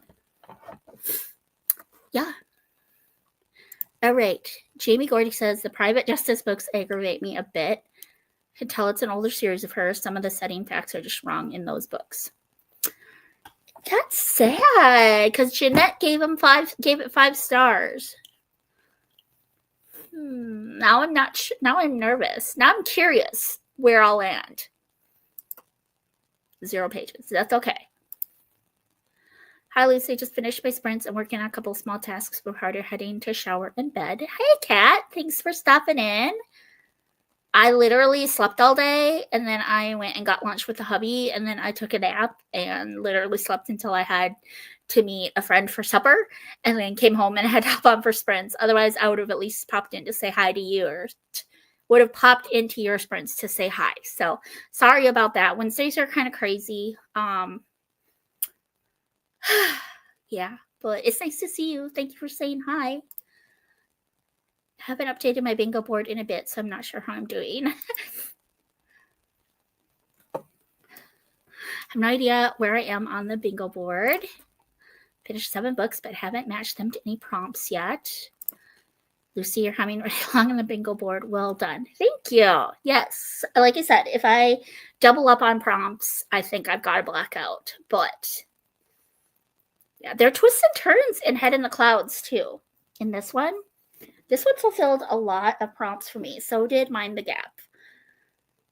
Yeah. All right. Jamie Gordy says the Private Justice books aggravate me a bit. I can tell it's an older series of hers. Some of the setting facts are just wrong in those books. That's sad because Jeanette gave it 5 stars. Now I'm not. Now I'm nervous. Now I'm curious where I'll land. 0 pages. That's okay. Hi, Lucy. Just finished my sprints and working on a couple of small tasks before heading to shower and bed. Hey, Kat. Thanks for stopping in. I literally slept all day, and then I went and got lunch with the hubby, and then I took a nap and literally slept until I had to meet a friend for supper, and then came home and had to hop on for sprints. Otherwise, I would have at least popped in to say hi to you, or would have popped into your sprints to say hi. So sorry about that. Wednesdays are kind of crazy. Yeah, but it's nice to see you. Thank you for saying hi. I haven't updated my bingo board in a bit, so I'm not sure how I'm doing. I have no idea where I am on the bingo board. Finished 7 books, but haven't matched them to any prompts yet. Lucy, you're humming right along on the bingo board. Well done. Thank you. Yes. Like I said, if I double up on prompts, I think I've got a blackout. But yeah, there are twists and turns in Head in the Clouds, too. In this one. This one fulfilled a lot of prompts for me. So did Mind the Gap.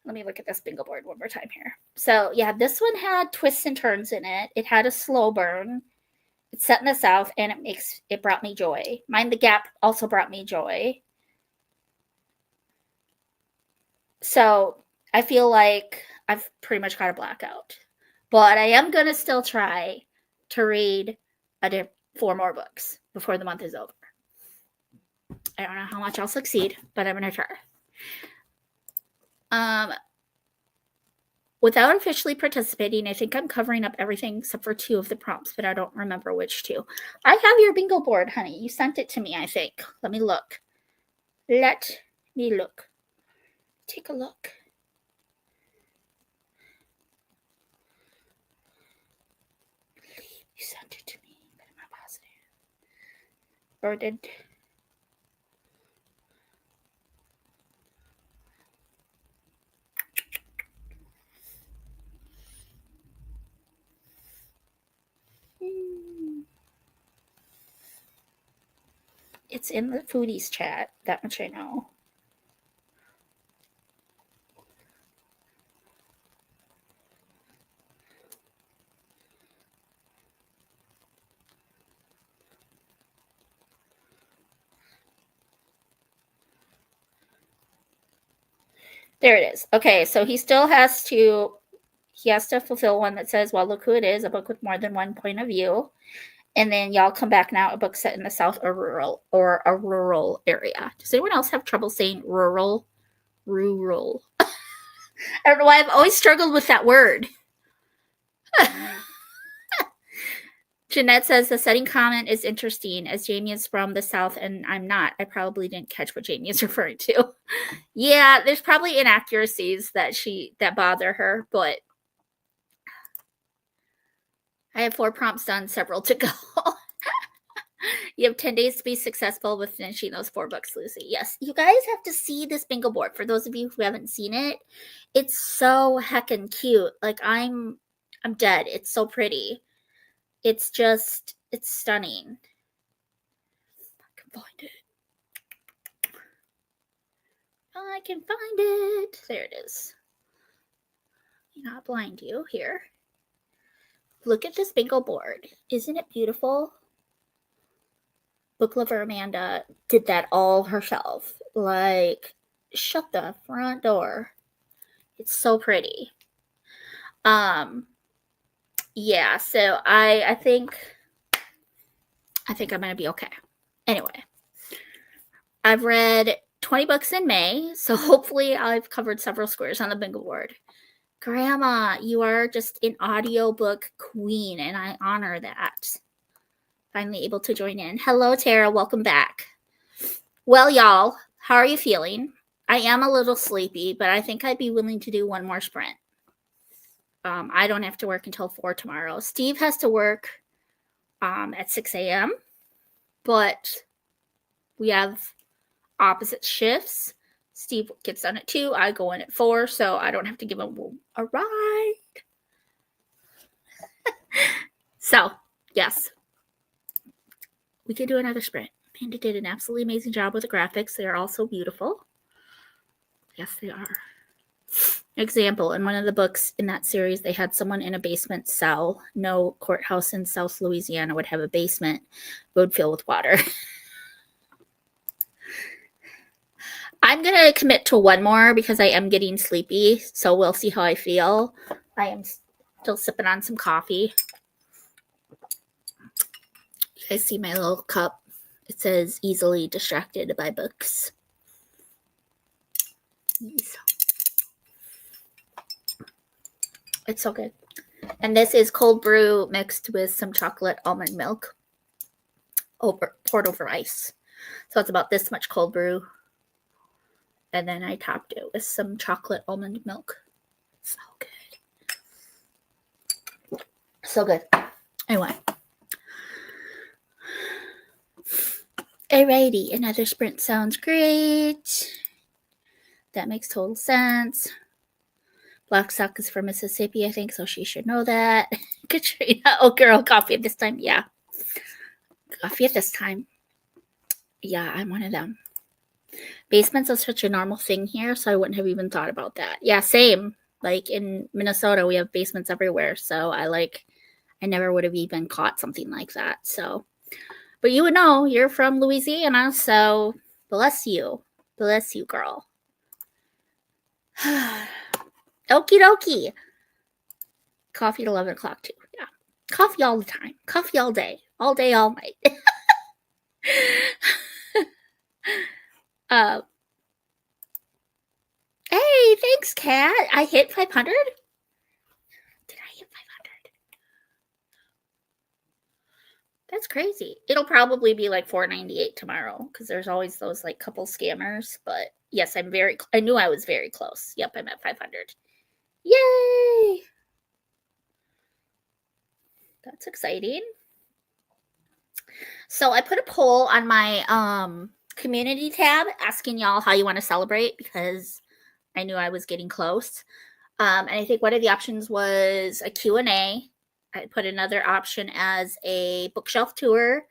Let me look at this bingo board one more time here. So, yeah, this one had twists and turns in it. It had a slow burn. It's set in the South, and it brought me joy. Mind the Gap also brought me joy. So, I feel like I've pretty much got a blackout. But I am going to still try to read 4 more books before the month is over. I don't know how much I'll succeed, but I'm going to try. Without officially participating, I think I'm covering up everything except for 2 of the prompts, but I don't remember which 2. I have your bingo board, honey. You sent it to me, I think. Let me look. Let me look. Take a look. You sent it to me, but I'm not positive. Or did... It's in the foodies chat. That much I know. There it is. Okay, so he still has to fulfill one that says, well, look who it is, a book with more than one point of view. And then y'all come back now, a book set in the South or a rural area. Does anyone else have trouble saying rural? Rural. I don't know why I've always struggled with that word. Jeanette says the setting comment is interesting as Jamie is from the South and I'm not. I probably didn't catch what Jamie is referring to. Yeah, there's probably inaccuracies that bother her, but I have 4 prompts done, several to go. You have 10 days to be successful with finishing those 4 books, Lucy. Yes, you guys have to see this bingo board. For those of you who haven't seen it, it's so heckin' cute. Like I'm dead. It's so pretty. It's stunning. I can find it. I can find it. There it is. Not blind you here. Look at this bingo board. Isn't it beautiful? Book lover Amanda did that all herself. Like, shut the front door. It's so pretty. Yeah, so I think I'm gonna be okay. Anyway, I've read 20 books in May, so hopefully I've covered several squares on the bingo board. Grandma, you are just an audiobook queen, and I honor that. Finally able to join in. Hello, Tara. Welcome back. Well, y'all, how are you feeling? I am a little sleepy, but I think I'd be willing to do one more sprint. I don't have to work until 4 tomorrow. Steve has to work at 6 a.m., but we have opposite shifts. Steve gets done at 2. I go in at 4, so I don't have to give him a ride. So, yes. We could do another sprint. Panda did an absolutely amazing job with the graphics. They are all so beautiful. Yes, they are. Example, in one of the books in that series, they had someone in a basement cell. No courthouse in South Louisiana would have a basement. It would fill with water. I'm going to commit to one more because I am getting sleepy, so we'll see how I feel. I am still sipping on some coffee. You guys see my little cup? It says easily distracted by books. It's so good. And this is cold brew mixed with some chocolate almond milk poured over ice. So it's about this much cold brew. And then I topped it with some chocolate almond milk. So good. So good. Anyway. Alrighty, another sprint sounds great. That makes total sense. Black Sock is from Mississippi, I think, so she should know that. Katrina, oh girl, coffee at this time. Yeah. Coffee at this time. Yeah, I'm one of them. Basements are such a normal thing here, so I wouldn't have even thought about that. Yeah, same. Like in Minnesota, we have basements everywhere, so I never would have even caught something like that. So, but you would know, you're from Louisiana, so bless you. Bless you, girl. Okie dokie. Coffee at 11 o'clock too. Yeah. Coffee all the time. Coffee all day, all night. Hey, thanks, Kat. I hit 500? Did I hit 500? That's crazy. It'll probably be like 498 tomorrow because there's always those like couple scammers. But yes, I knew I was very close. Yep, I'm at 500. Yay! That's exciting. So I put a poll on my community tab asking y'all how you want to celebrate because I knew I was getting close. And I think one of the options was a Q&A. I put another option as a bookshelf tour.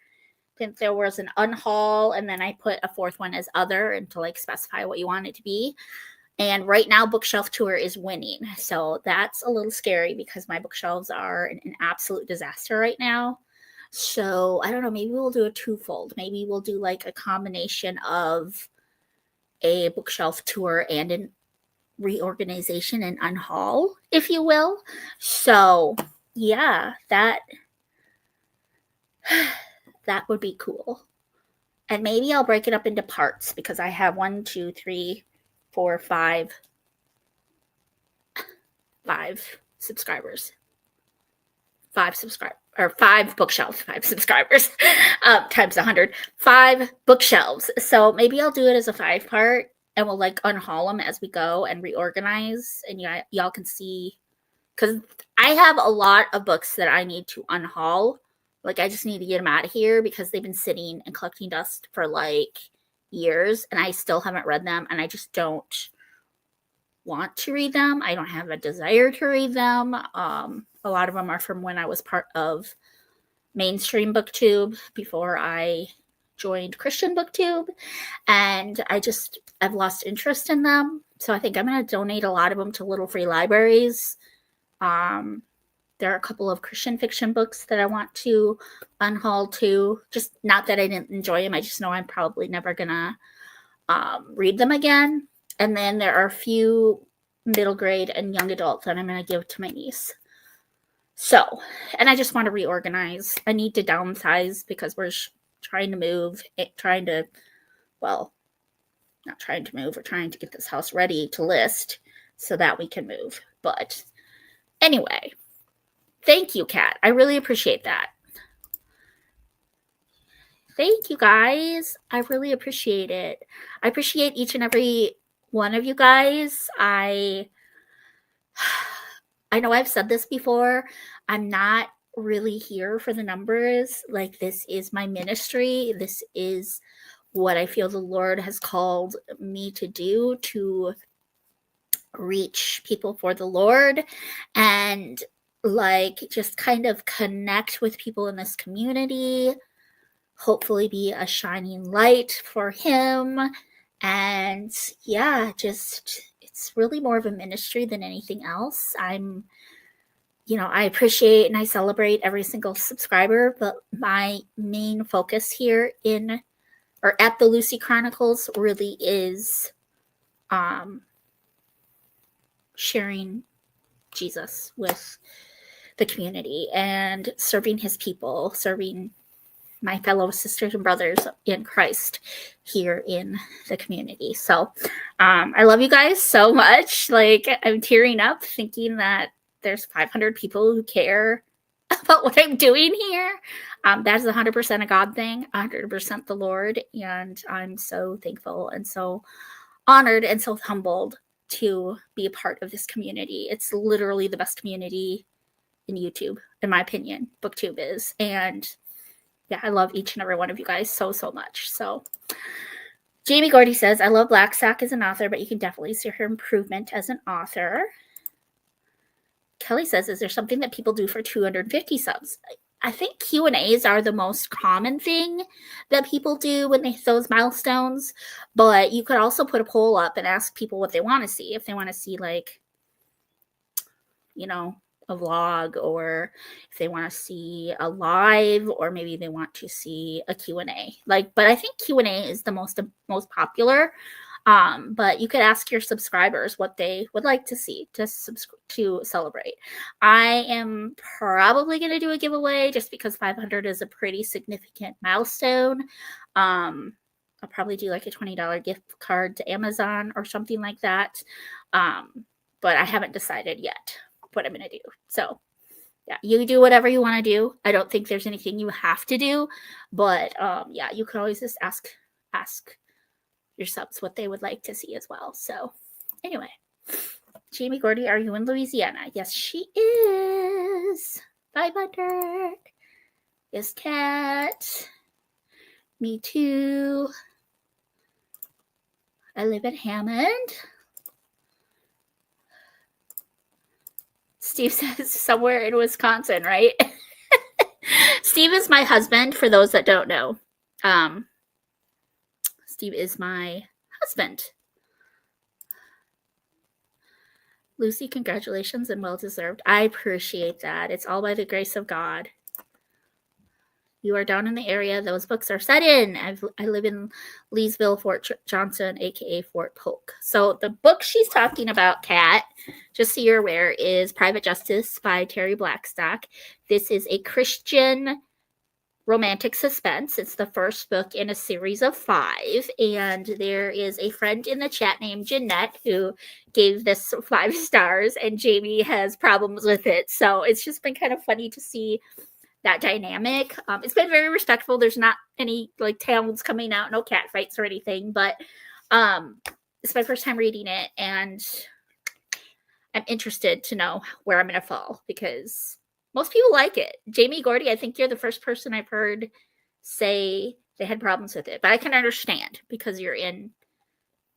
Then there was an unhaul, and then I put a fourth one as other and to like specify what you want it to be. And right now, bookshelf tour is winning. So that's a little scary because my bookshelves are an absolute disaster right now. So I don't know, maybe we'll do a twofold. Maybe we'll do like a combination of a bookshelf tour and an reorganization and unhaul, if you will. So yeah, that That would be cool. And maybe I'll break it up into parts because I have 1, 2, 3, 4, 5 subscribers. 5 bookshelves, 5 subscribers times 100. 5 bookshelves. So maybe I'll do it as a 5-part, and we'll like unhaul them as we go and reorganize, and y'all can see, because I have a lot of books that I need to unhaul. Like, I just need to get them out of here because they've been sitting and collecting dust for like years, and I still haven't read them, and I just don't want to read them. I don't have a desire to read them. A lot of them are from when I was part of mainstream booktube before I joined Christian booktube, and I've lost interest in them. So I think I'm going to donate a lot of them to little free libraries. There are a couple of Christian fiction books that I want to unhaul too. Just not that I didn't enjoy them. I just know I'm probably never going to read them again. And then there are a few middle grade and young adults that I'm going to give to my niece. So, and I just want to reorganize. I need to downsize because we're trying to move, not trying to move, we're trying to get this house ready to list so that we can move. But anyway, thank you, Kat. I really appreciate that. Thank you, guys. I really appreciate it. I appreciate each and every one of you guys. I know I've said this before. I'm not really here for the numbers. Like, this is my ministry. This is what I feel the Lord has called me to do, to reach people for the Lord and like just kind of connect with people in this community, hopefully be a shining light for Him. And yeah, just, it's really more of a ministry than anything else. I appreciate and I celebrate every single subscriber, but my main focus here at the Lucy Chronicles really is sharing Jesus with the community and serving His people, serving my fellow sisters and brothers in Christ here in the community. So I love you guys so much. Like, I'm tearing up thinking that there's 500 people who care about what I'm doing here. That is 100% a God thing, 100% the Lord. And I'm so thankful and so honored and so humbled to be a part of this community. It's literally the best community in YouTube, in my opinion. BookTube is. And yeah, I love each and every one of you guys so, so much. So Jamie Gordy says, I love Blacksack as an author, but you can definitely see her improvement as an author. Kelly says, is there something that people do for 250 subs? I think Q&As are the most common thing that people do when they hit those milestones, but you could also put a poll up and ask people what they want to see. If they want to see, like, a vlog, or if they want to see a live, or maybe they want to see a Q&A. But I think Q&A is the most popular. But you could ask your subscribers what they would like to see to celebrate. I am probably going to do a giveaway just because 500 is a pretty significant milestone. I'll probably do like a $20 gift card to Amazon or something like that. But I haven't decided yet what I'm going to do. So yeah, you do whatever you want to do. I don't think there's anything you have to do, but yeah, you can always just ask your subs what they would like to see as well. So anyway, Jamie Gordy, are you in Louisiana? Yes, she is. 500. Yes, Kat. Me too. I live in Hammond. Steve says somewhere in Wisconsin, right? Steve is my husband, for those that don't know. Steve is my husband. Lucy, congratulations and well-deserved. I appreciate that. It's all by the grace of God. You are down in the area those books are set in. I live in Leesville, Fort Johnson, aka Fort Polk. So the book she's talking about, Kat, just so you're aware, is Private Justice by Terry Blackstock. This is a Christian romantic suspense. It's the first book in a series of 5, and there is a friend in the chat named Jeanette who gave this 5 stars, and Jamie has problems with it. So it's just been kind of funny to see that dynamic. It's been very respectful. There's not any like tails coming out, no cat fights or anything, but it's my first time reading it, and I'm interested to know where I'm going to fall because most people like it. Jamie Gordy, I think you're the first person I've heard say they had problems with it, but I can understand because you're in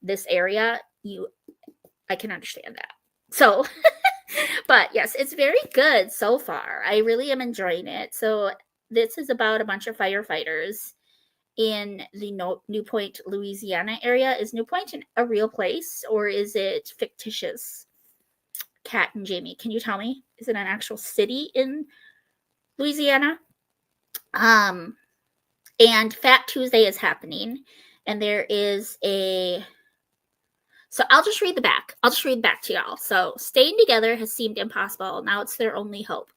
this area. I can understand that. So, but yes, it's very good so far. I really am enjoying it. So this is about a bunch of firefighters in the New Point, Louisiana area. Is New Point a real place or is it fictitious? Kat and Jamie, can you tell me? Is it an actual city in Louisiana? And Fat Tuesday is happening, and there is so I'll just read the back. I'll just read back to y'all. So, staying together has seemed impossible. Now it's their only hope.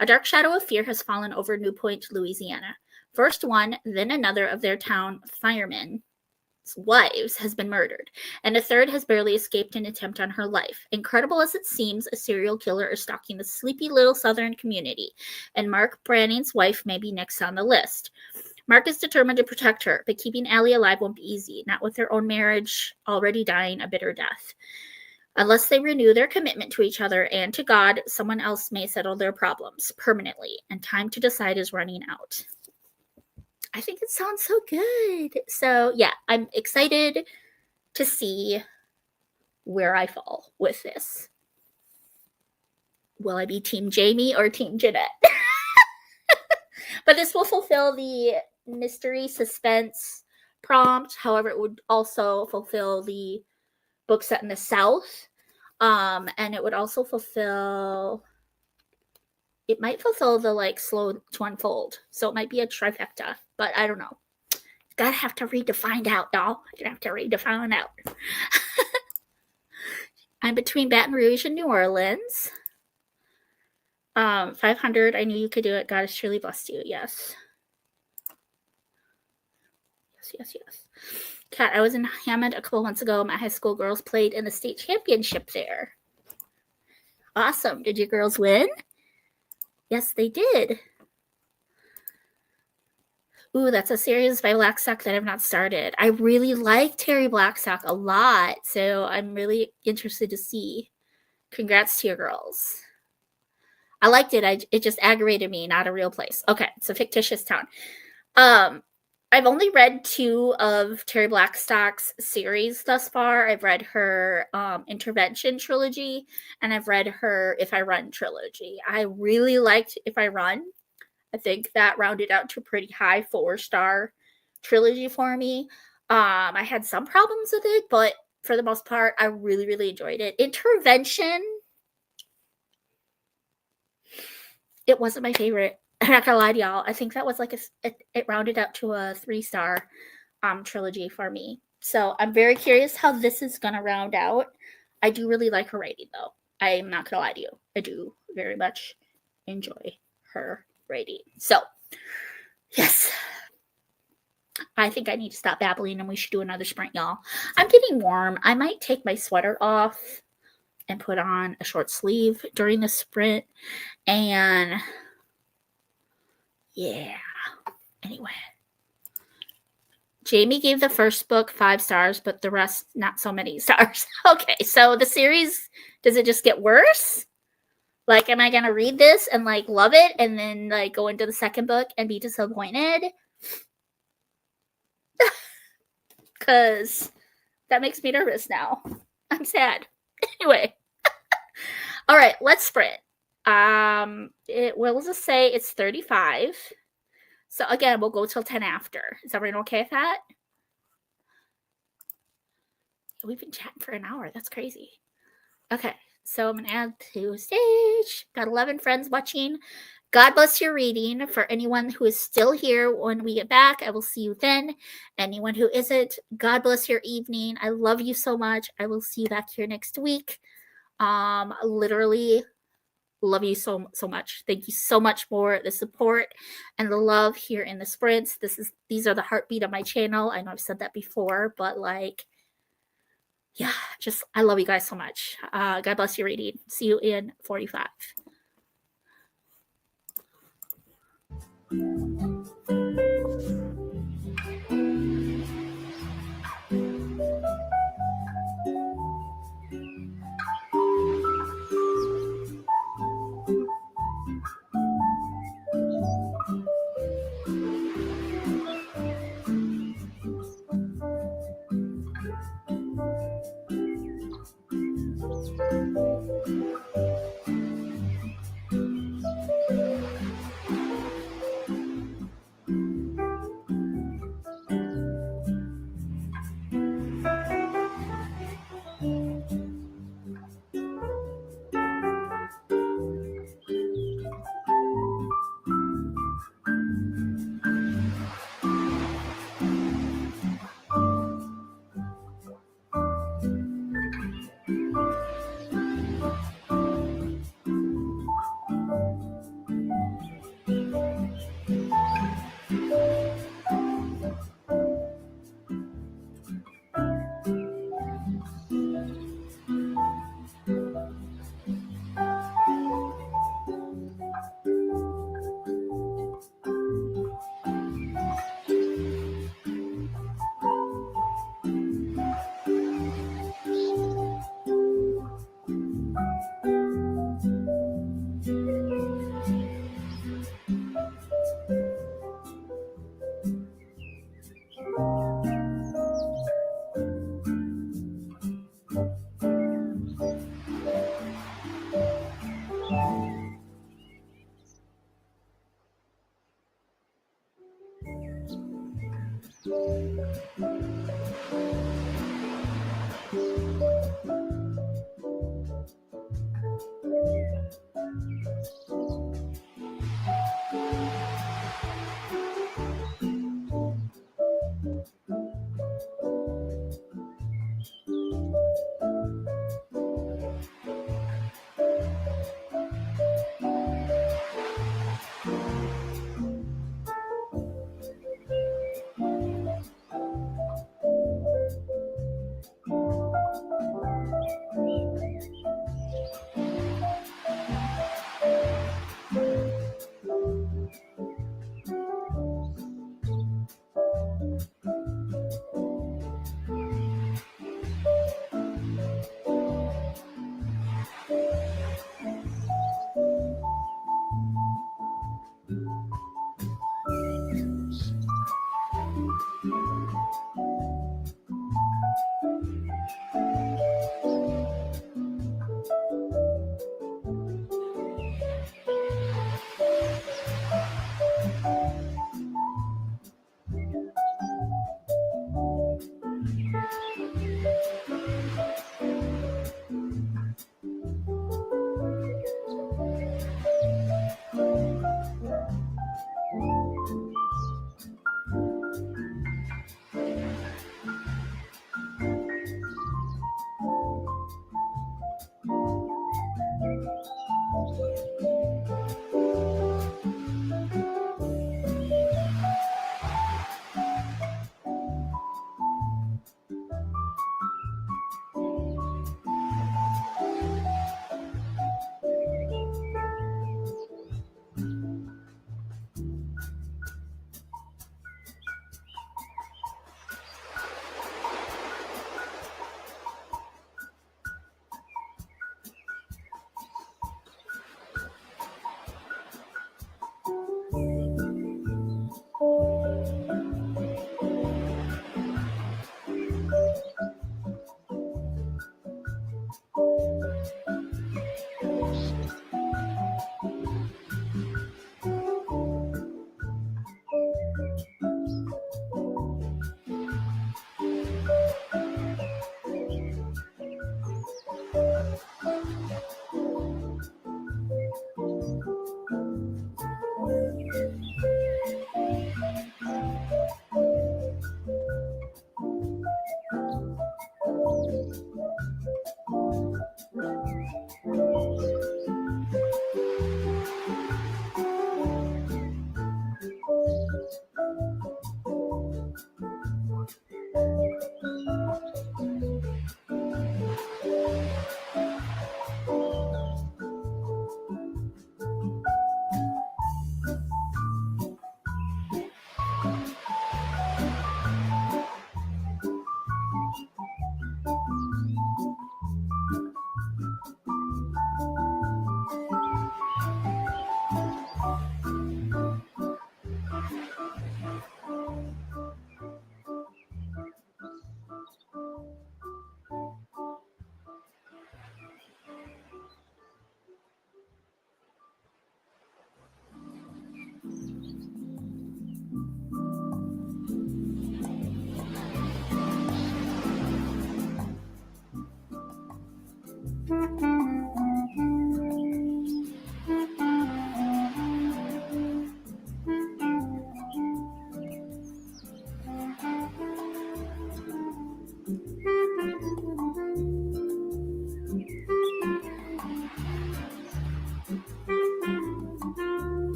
A dark shadow of fear has fallen over New Point, Louisiana. First one, then another of their town firemen wives has been murdered, and a third has barely escaped an attempt on her life. Incredible as it seems, a serial killer is stalking the sleepy little southern community, and Mark Branning's wife may be next on the list. Mark is determined to protect her, but keeping Allie alive won't be easy, not with their own marriage already dying a bitter death. Unless they renew their commitment to each other and to God, someone else may settle their problems permanently, and time to decide is running out. I think it sounds so good. So yeah, I'm excited to see where I fall with this. Will I be Team Jamie or Team Jeanette? But this will fulfill the mystery suspense prompt. However, it would also fulfill the book set in the South. And it would also fulfill... It might fulfill the like slow to unfold. So it might be a trifecta, but I don't know. Gotta have to read to find out, y'all. You have to read to find out. I'm between Baton Rouge and New Orleans. 500, I knew you could do it. God has truly blessed you. Yes. Yes. Kat, I was in Hammond a couple months ago. My high school girls played in the state championship there. Awesome. Did your girls win? Yes, they did. Ooh, that's a series by Blackstock that I've not started. I really like Terry Blackstock a lot, so I'm really interested to see. Congrats to your girls. I liked it. It just aggravated me, not a real place. Okay, it's a fictitious town. I've only read 2 of Terry Blackstock's series thus far. I've read her Intervention trilogy, and I've read her If I Run trilogy. I really liked If I Run. I think that rounded out to a pretty high 4-star trilogy for me. I had some problems with it, but for the most part, I really, really enjoyed it. Intervention, it wasn't my favorite. I'm not gonna lie to y'all. I think that was like it rounded out to a 3-star trilogy for me. So I'm very curious how this is gonna round out. I do really like her writing, though. I'm not gonna lie to you. I do very much enjoy her writing. So, yes. I think I need to stop babbling and we should do another sprint, y'all. I'm getting warm. I might take my sweater off and put on a short sleeve during the sprint. And yeah. Anyway. Jamie gave the first book 5 stars, but the rest not so many stars. Okay, so the series, does it just get worse? Like, am I going to read this and, like, love it and then, like, go into the second book and be disappointed? Because that makes me nervous now. I'm sad. Anyway. All right, let's sprint. We'll just say it's 35. So, again, we'll go till 10 after. Is everyone okay with that? We've been chatting for an hour. That's crazy. Okay. So I'm going to add to stage. Got 11 friends watching. God bless your reading. For anyone who is still here when we get back, I will see you then. Anyone who isn't, God bless your evening. I love you so much. I will see you back here next week. Literally love you so much. Thank you so much for the support and the love here in the sprints. These are the heartbeat of my channel. I know I've said that before, but like, yeah, just I love you guys so much. God bless you, Reading. See you in 45.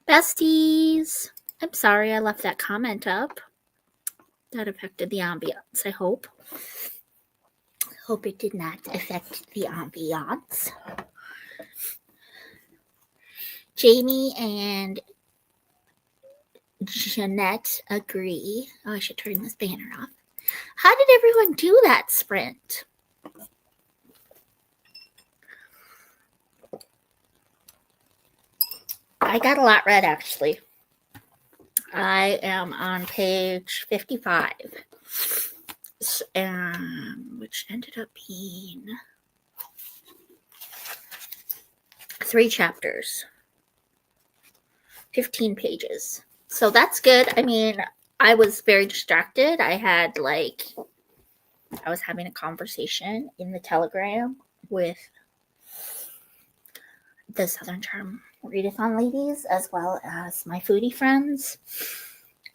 Besties! I'm sorry I left that comment up. That affected the ambiance, I hope. Hope it did not affect the ambiance. Jamie and Jeanette agree. Oh, I should turn this banner off. How did everyone do that sprint? I got a lot read, actually. I am on page 55, which ended up being 3 chapters, 15 pages. So that's good. I mean, I was very distracted. I was having a conversation in the Telegram with the Southern Charm Readathon ladies, as well as my foodie friends,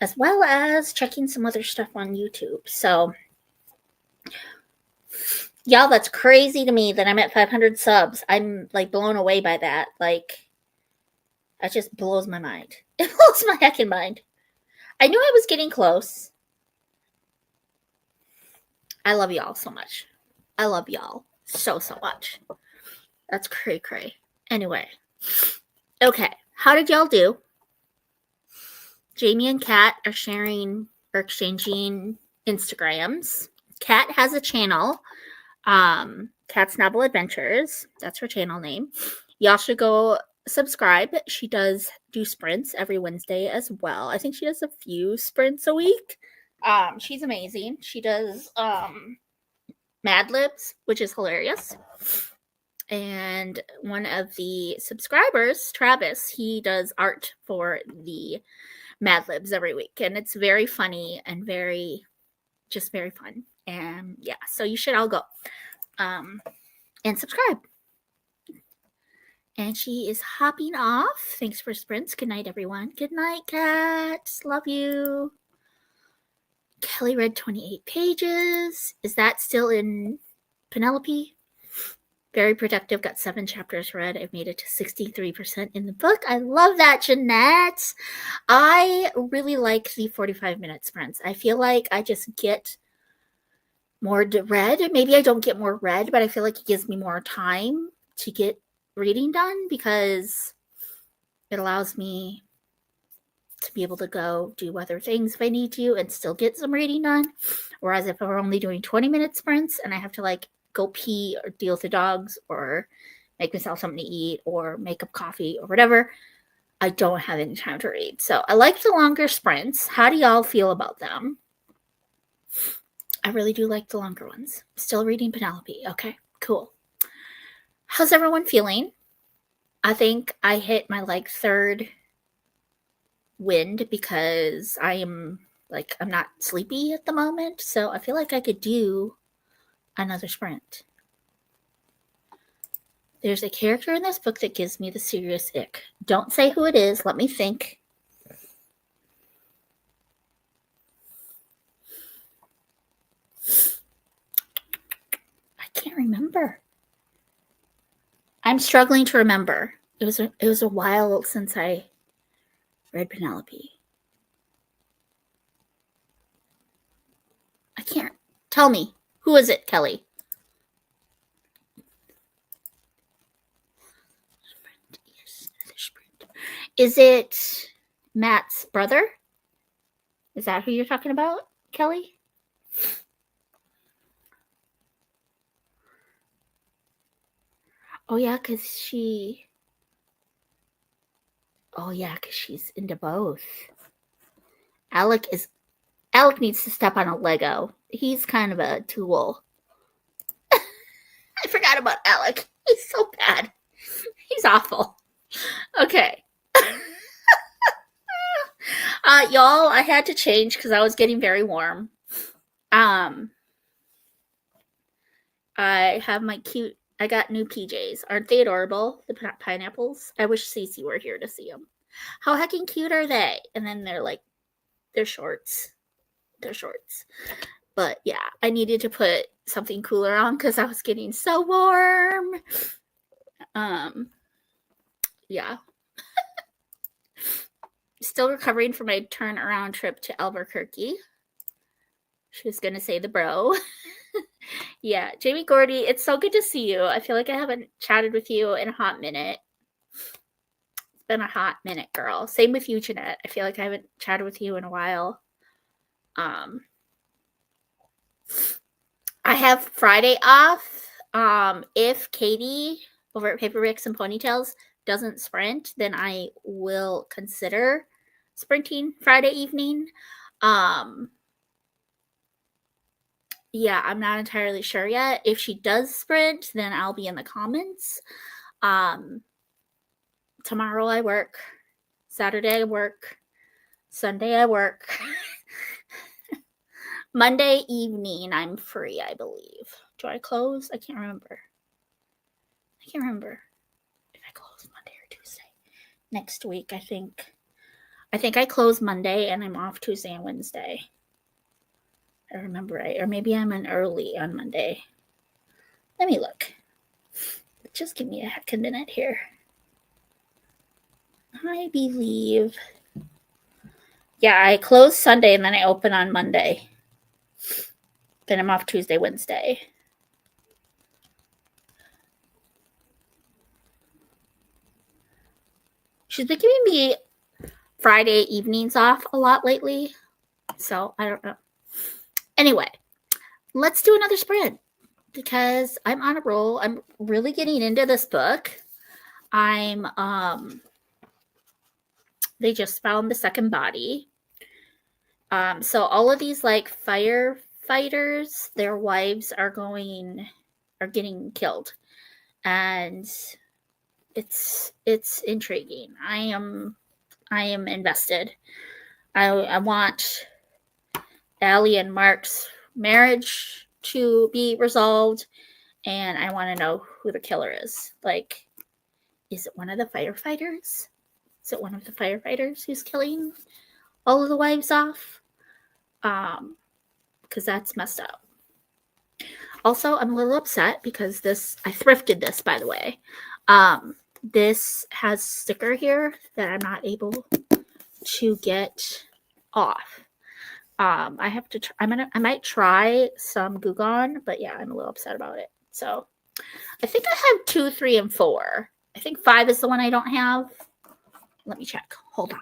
as well as checking some other stuff on YouTube. So, y'all, that's crazy to me that I'm at 500 subs. I'm like blown away by that. Like, that just blows my mind. It blows my heckin' mind. I knew I was getting close. I love y'all so much. I love y'all so much. That's cray. Anyway, Okay, how did y'all do? Jamie and Kat are sharing or exchanging Instagrams. Kat has a channel, Kat's Novel Adventures. That's her channel name. Y'all should go subscribe. She does do sprints every Wednesday as well. I think she does a few sprints a week. She's amazing. She does Mad Libs, which is hilarious. And one of the subscribers, Travis, he does art for the Mad Libs every week, and it's very funny and very fun. And yeah, so you should all go and subscribe. And she is hopping off. Thanks for sprints. Good night, everyone. Good night, cats. Love you. Kelly read 28 pages. Is that still in Penelope? Very productive. Got 7 chapters read. I've made it to 63% in the book. I love that, Jeanette. I really like the 45-minute sprints. I feel like I just get more read. Maybe I don't get more read, but I feel like it gives me more time to get reading done because it allows me to be able to go do other things if I need to and still get some reading done. Whereas if we're only doing 20-minute sprints and I have to like go pee or deal with the dogs or make myself something to eat or make up coffee or whatever, I don't have any time to read. So I like the longer sprints. How do y'all feel about them? I really do like the longer ones. Still reading Penelope. Okay, cool. How's everyone feeling? I think I hit my like 3rd wind because I'm not sleepy at the moment. So I feel like I could do another sprint. There's a character in this book that gives me the serious ick. Don't say who it is. Let me think. I can't remember. I'm struggling to remember. It was a while since I read Penelope. I can't. Tell me. Who is it, Kelly? Is it Matt's brother? Is that who you're talking about, Kelly? Oh, yeah, because she's into both. Alec needs to step on a Lego. He's kind of a tool. I forgot about Alec. He's so bad. He's awful. Okay. Y'all, I had to change because I was getting very warm. I got new PJs. Aren't they adorable? The pineapples. I wish Cece were here to see them. How heckin' cute are they? And then they're shorts. They're shorts. But yeah, I needed to put something cooler on because I was getting so warm. Yeah. Still recovering from my turnaround trip to Albuquerque. She was going to say the bro. Yeah, Jamie Gordy, it's so good to see you. I feel like I haven't chatted with you in a hot minute. It's been a hot minute, girl. Same with you, Jeanette. I feel like I haven't chatted with you in a while. I have Friday off. If Katie over at Paper Ricks and Ponytails doesn't sprint, then I will consider sprinting Friday evening. Yeah, I'm not entirely sure yet. If she does sprint, then I'll be in the comments. Tomorrow I work. Saturday I work. Sunday I work. Monday evening I'm free, I believe. Do I close? I can't remember. If I close Monday or Tuesday. Next week, I think I close Monday and I'm off Tuesday and Wednesday. I remember right. Or maybe I'm in early on Monday. Let me look. Just give me a heckin' minute here. I believe. Yeah, I close Sunday and then I open on Monday. Then I'm off Tuesday, Wednesday. She's been giving me Friday evenings off a lot lately. So I don't know. Anyway, let's do another spread because I'm on a roll. I'm really getting into this book. They just found the second body. So all of these like firefighters, their wives are getting killed. And it's intriguing. I am invested. I want Allie and Mark's marriage to be resolved, and I want to know who the killer is. Like, is it one of the firefighters? Is it one of the firefighters who's killing all of the wives off? Because that's messed up. Also, I'm a little upset because I thrifted this, by the way. This has sticker here that I'm not able to get off. I have to. I might try some Goo Gone, but yeah, I'm a little upset about it. So, I think I have 2, 3, and 4. I think 5 is the one I don't have. Let me check. Hold on.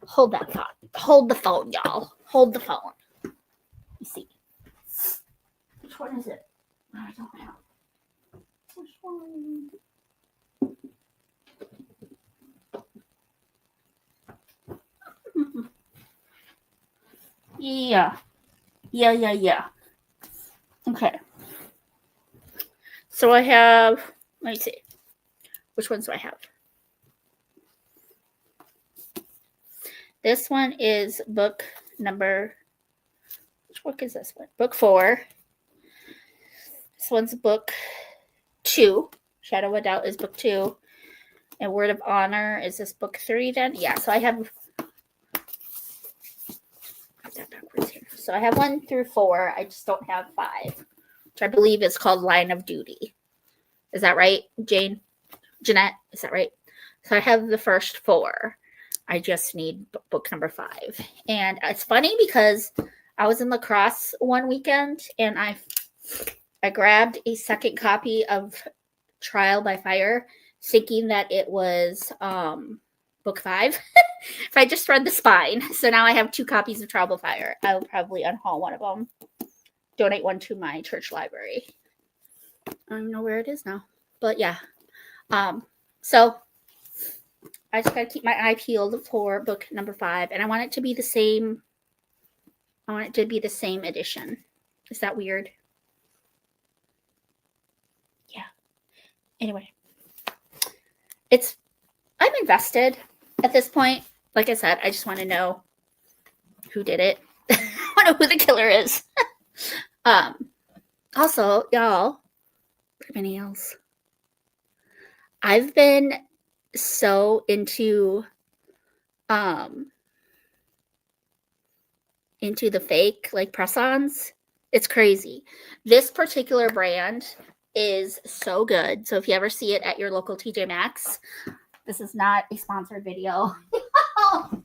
Hold that thought. Hold the phone, y'all. Hold the phone. Let me see. Which one is it? I don't have. Which one? Yeah. Okay. So I have, let me see. Which ones do I have? This one is book number, which book is this one? Book 4. This one's book 2. Shadow of Doubt is book 2. And Word of Honor is this book 3 then? Yeah, so I have, so I have 1 through 4. I just don't have 5, which I believe is called Line of Duty. Is that right, Jeanette? Is that right? So I have the first 4. I just need book number 5. And it's funny because I was in La Crosse one weekend and I grabbed a second copy of Trial by Fire, thinking that it was book 5. If I just read the spine. So now I have 2 copies of Trial by Fire. I will probably unhaul one of them, donate one to my church library. I don't even know where it is now. But yeah. So I just gotta keep my eye peeled for book number 5, and I want it to be the same. I want it to be the same edition. Is that weird? Yeah. Anyway, I'm invested at this point. Like I said, I just want to know who did it. I want to know who the killer is. Also, y'all, my nails. I've been so into the fake like press-ons. It's crazy. This particular brand is so good. So if you ever see it at your local TJ Maxx, this is not a sponsored video. I'm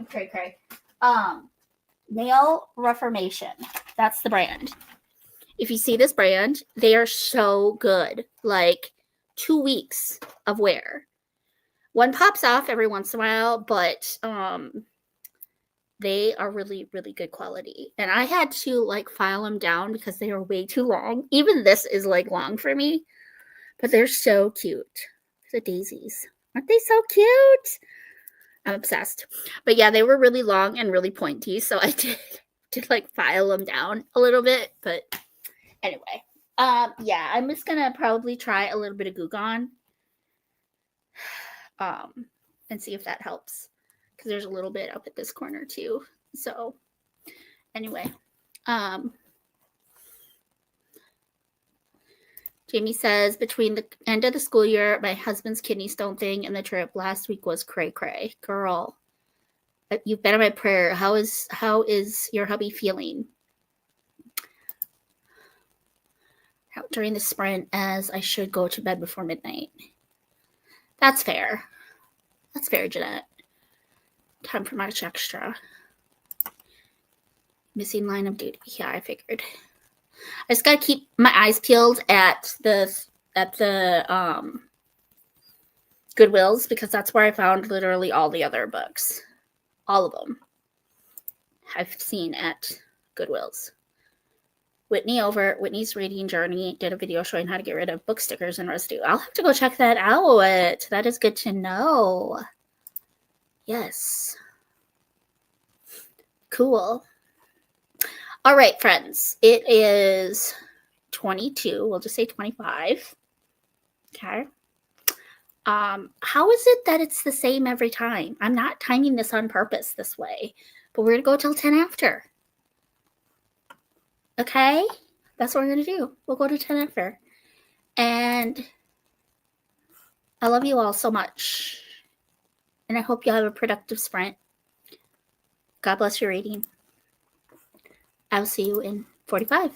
cray. Nail Reformation. That's the brand. If you see this brand, they are so good. Like 2 weeks of wear. One pops off every once in a while, but they are really, really good quality. And I had to like file them down because they are way too long. Even this is like long for me, but they're so cute. The daisies. Aren't they so cute? I'm obsessed. But yeah, they were really long and really pointy, so I did like file them down a little bit. But anyway, yeah, I'm just gonna probably try a little bit of Goo Gone, and see if that helps. Because there's a little bit up at this corner too. So anyway, Jamie says, between the end of the school year, my husband's kidney stone thing, and the trip last week was cray. Girl, you've been on my prayer. How is your hubby feeling? Out during the sprint, as I should go to bed before midnight. That's fair. That's fair, Jeanette. Time for much extra. Missing Line of Duty. Yeah, I figured. I just gotta keep my eyes peeled at the Goodwill's, because that's where I found literally all the other books. All of them I've seen at Goodwill's. Whitney over at Whitney's Reading Journey did a video showing how to get rid of book stickers and residue. I'll have to go check that out. That is good to know. Yes. Cool. All right, friends. It is 22. We'll just say 25. Okay. How is it that it's the same every time? I'm not timing this on purpose this way, but we're going to go till 10 after. Okay? That's what we're going to do. We'll go to 10 after. And I love you all so much. And I hope you have a productive sprint. God bless your reading. I'll see you in 45.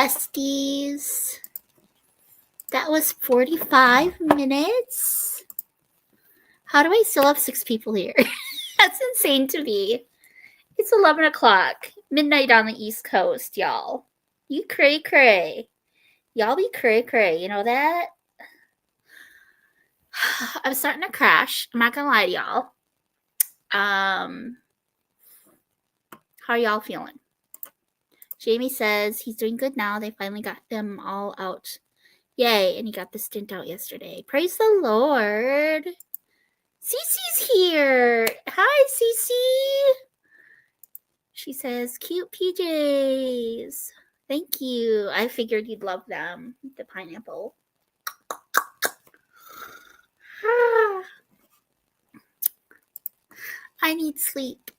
besties. That was 45 minutes. How do I still have 6 people here? That's insane to me. It's 11 o'clock. Midnight on the East Coast, y'all. You cray cray. Y'all be cray cray. You know that? I'm starting to crash. I'm not gonna lie to y'all. How are y'all feeling? Jamie says he's doing good now. They finally got them all out. Yay, and he got the stint out yesterday. Praise the Lord. Cece's here. Hi, Cece. She says, cute PJs. Thank you. I figured you'd love them. The pineapple. I need sleep.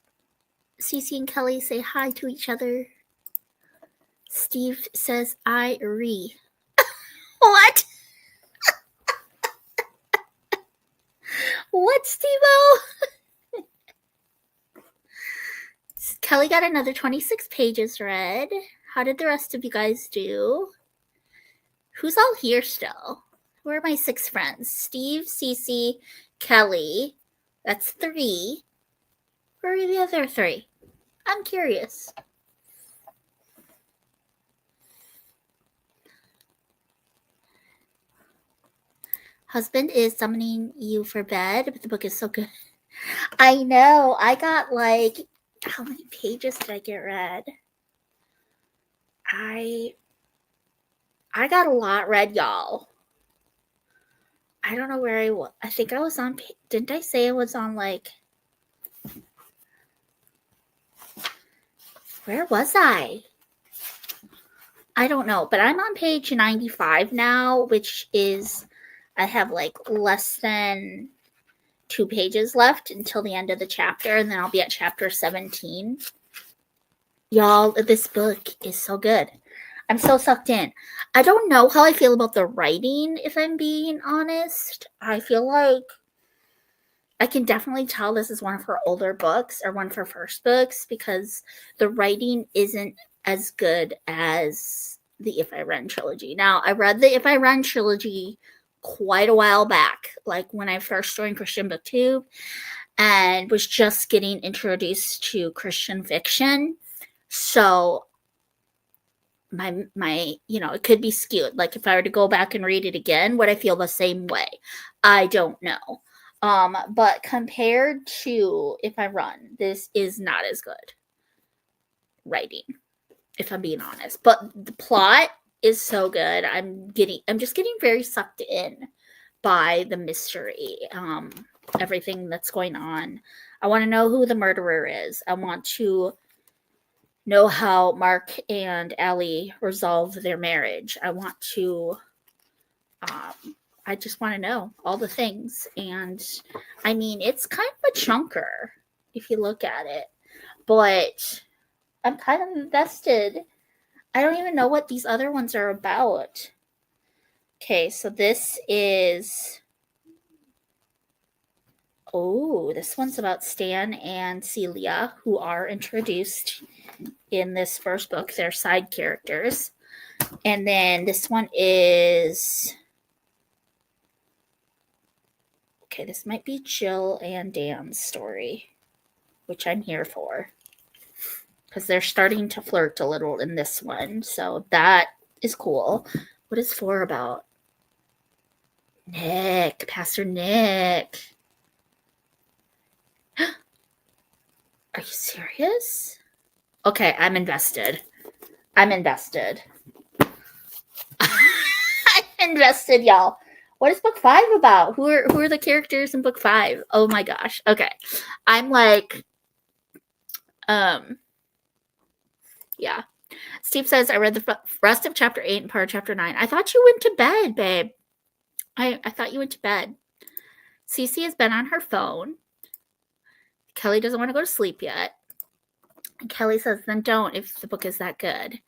Cece and Kelly say hi to each other. Steve says, I re. What? What, Steve-O? Kelly got another 26 pages read. How did the rest of you guys do? Who's all here still? Who are my 6 friends? Steve, Cece, Kelly. That's 3. Where are the other 3? I'm curious. Husband is summoning you for bed, but the book is so good. I know. I got like, how many pages did I get read? I got a lot read, y'all. I don't know where I was. I think I was on, didn't I say I was on like, where was I? I don't know, but I'm on page 95 now, which is, I have like less than 2 pages left until the end of the chapter, and then I'll be at chapter 17. Y'all, this book is so good. I'm so sucked in. I don't know how I feel about the writing, if I'm being honest. I feel like I can definitely tell this is one of her older books, or one of her first books, because the writing isn't as good as the If I Run trilogy. Now, I read the If I Run trilogy quite a while back, like when I first joined Christian BookTube and was just getting introduced to Christian fiction. So my it could be skewed. Like if I were to go back and read it again, would I feel the same way? I don't know. But compared to If I Run, this is not as good writing, if I'm being honest. But the plot is so good. I'm just getting very sucked in by the mystery, everything that's going on. I want to know who the murderer is. I want to know how Mark and Allie resolve their marriage. I want to, I just want to know all the things. And I mean, it's kind of a chunker if you look at it, but I'm kind of invested. I don't even know what these other ones are about. Okay, so this is, this one's about Stan and Celia, who are introduced in this first book. They're side characters. And then this one is, okay, this might be Jill and Dan's story, which I'm here for, because they're starting to flirt a little in this one. So that is cool. What is 4 about? Nick, Pastor Nick. Are you serious? Okay, I'm invested. I'm invested, y'all. What is book 5 about? Who are the characters in book 5? Oh my gosh. Okay. I'm like, yeah. Steve says, I read the rest of chapter 8 and part of chapter 9. I thought you went to bed, babe. I thought you went to bed. Cece has been on her phone. Kelly doesn't want to go to sleep yet. And Kelly says, then don't if the book is that good.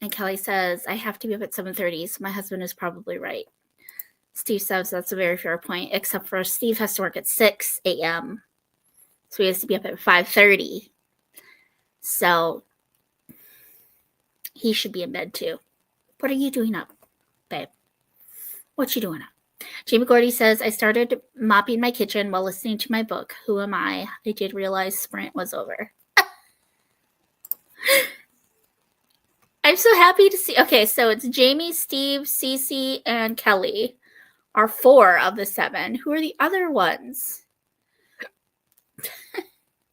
And Kelly says, I have to be up at 7:30, so my husband is probably right. Steve says that's a very fair point, except for Steve has to work at 6 a.m. So he has to be up at 5:30. So he should be in bed too. What are you doing up, babe? What you doing up? Jamie Gordy says, I started mopping my kitchen while listening to my book. Who am I? I did realize sprint was over. I'm so happy to see. Okay, so it's Jamie, Steve, Cece, and Kelly are 4 of the 7. Who are the other ones?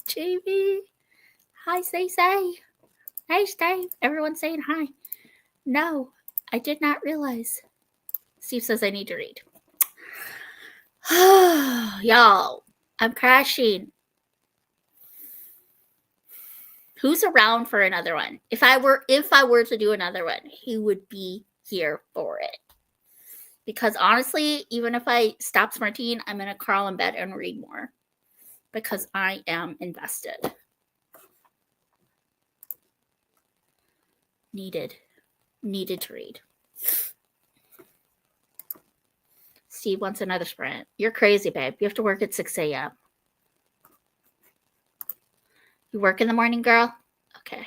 Jamie. Hi, say. Hey, Steve. Everyone's saying hi. No, I did not realize. Steve says I need to read. Y'all, I'm crashing. Who's around for another one? If I were to do another one, he would be here for it. Because honestly, even if I stop smarting, I'm gonna crawl in bed and read more. Because I am invested. Needed to read. Steve wants another sprint. You're crazy, babe. You have to work at 6 a.m. You work in the morning, girl? Okay.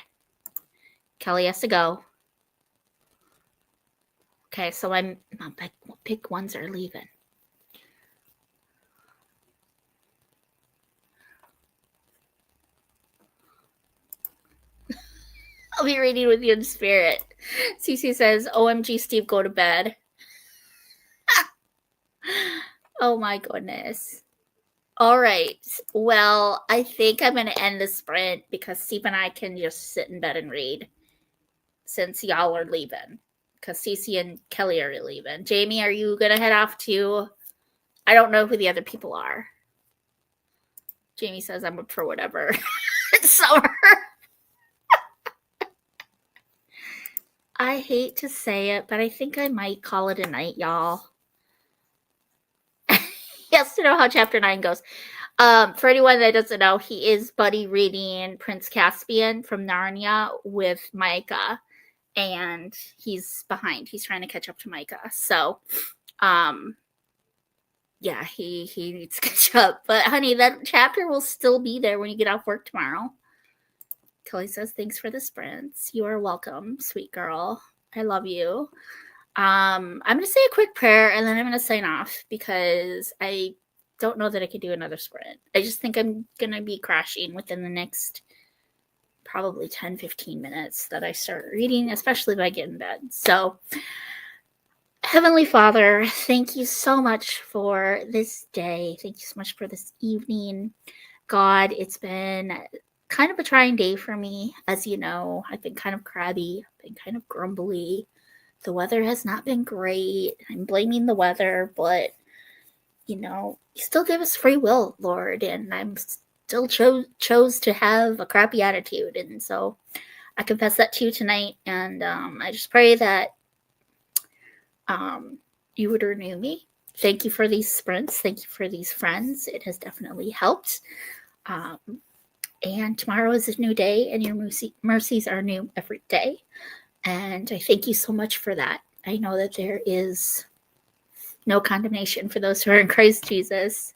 Kelly has to go. Okay, so my big ones are leaving. I'll be reading with you in spirit. Cece says, OMG, Steve, go to bed. Oh my goodness. All right. Well, I think I'm going to end the sprint because Steve and I can just sit in bed and read since y'all are leaving. Because Cece and Kelly are leaving. Jamie, are you going to head off too? I don't know who the other people are. Jamie says I'm up for whatever. It's summer. I hate to say it, but I think I might call it a night, y'all. He has to know how chapter 9 goes. For anyone that doesn't know, he is buddy reading Prince Caspian from Narnia with Micah, and he's behind. He's trying to catch up to Micah. So, yeah, he needs to catch up. But honey, that chapter will still be there when you get off work tomorrow. Kelly says, thanks for the sprints. You are welcome, sweet girl. I love you. I'm going to say a quick prayer and then I'm going to sign off because I don't know that I could do another sprint. I just think I'm going to be crashing within the next probably 10-15 minutes that I start reading, especially if I get in bed. So, Heavenly Father, thank you so much for this day. Thank you so much for this evening. God, it's been kind of a trying day for me. As you know, I've been kind of crabby, I've been kind of grumbly. The weather has not been great. I'm blaming the weather, but, you still give us free will, Lord, and I'm still chose to have a crappy attitude. And so I confess that to you tonight, and I just pray that you would renew me. Thank you for these sprints. Thank you for these friends. It has definitely helped. And tomorrow is a new day, and your mercies are new every day. And I thank you so much for that. I know that there is no condemnation for those who are in Christ Jesus.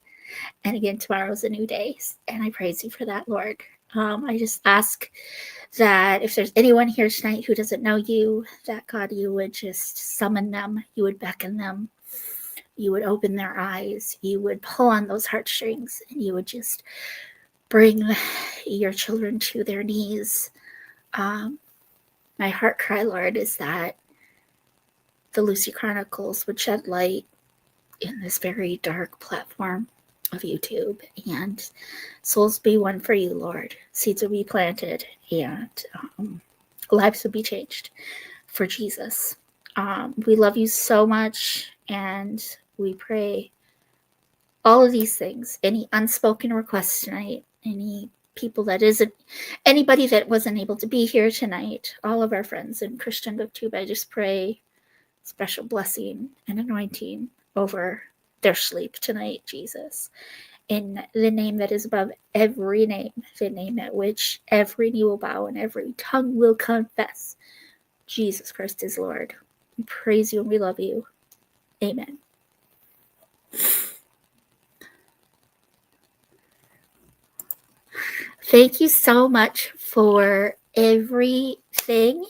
And again, tomorrow's a new day. And I praise you for that, Lord. I just ask that if there's anyone here tonight who doesn't know you, that God, you would just summon them. You would beckon them. You would open their eyes. You would pull on those heartstrings. And you would just bring your children to their knees. My heart cry, Lord, is that the Lucy Chronicles would shed light in this very dark platform of YouTube, and souls be won for you, Lord. Seeds will be planted, and lives will be changed for Jesus. We love you so much, and we pray all of these things. Any unspoken requests tonight, anybody that wasn't able to be here tonight, all of our friends in Christian BookTube, I just pray special blessing and anointing over their sleep tonight, Jesus. In the name that is above every name, the name at which every knee will bow and every tongue will confess Jesus Christ is Lord. We praise you and we love you. Amen. Thank you so much for everything.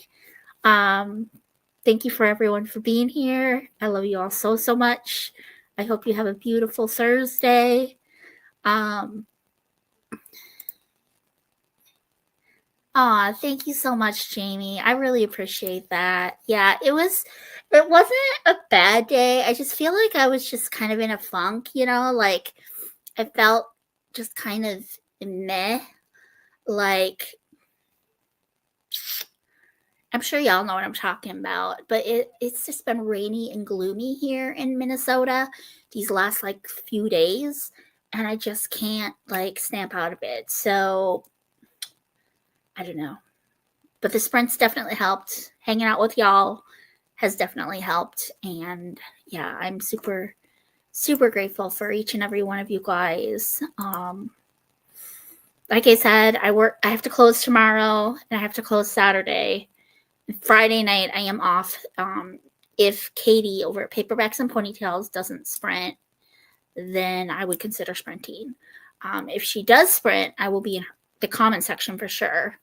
thank you for everyone for being here. I love you all so, so much. I hope you have a beautiful Thursday. Thank you so much, Jamie. I really appreciate that. Yeah, it wasn't a bad day. I just feel like I was just kind of in a funk, like I felt just kind of meh. Like, I'm sure y'all know what I'm talking about, but it's just been rainy and gloomy here in Minnesota these last like few days, and I just can't like snap out of it. So I don't know. But the sprints definitely helped. Hanging out with y'all has definitely helped. And yeah, I'm super, super grateful for each and every one of you guys. Like I said, I have to close tomorrow and I have to close Saturday. Friday night I am off. If Katie over at Paperbacks and Ponytails doesn't sprint, then I would consider sprinting. If she does sprint, I will be in the comment section for sure.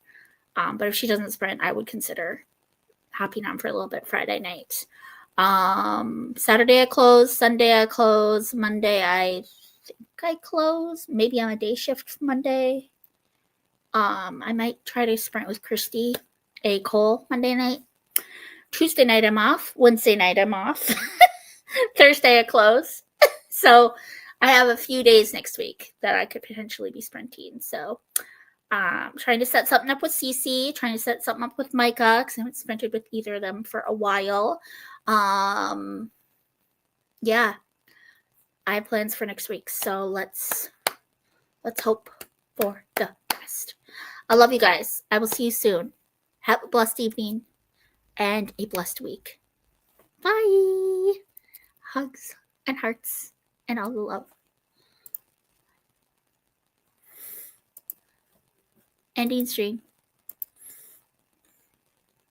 But if she doesn't sprint, I would consider hopping on for a little bit Friday night. Saturday I close, Sunday I close, Monday I think I close. Maybe on a day shift Monday. I might try to sprint with Christy A. Cole Monday night. Tuesday night I'm off. Wednesday night I'm off. Thursday I close. So I have a few days next week that I could potentially be sprinting. So trying to set something up with Cece, trying to set something up with Micah, because I haven't sprinted with either of them for a while. Yeah, I have plans for next week, so let's hope for the best. I love you guys. I will see you soon. Have a blessed evening and a blessed week. Bye. Hugs and hearts and all the love. Ending stream.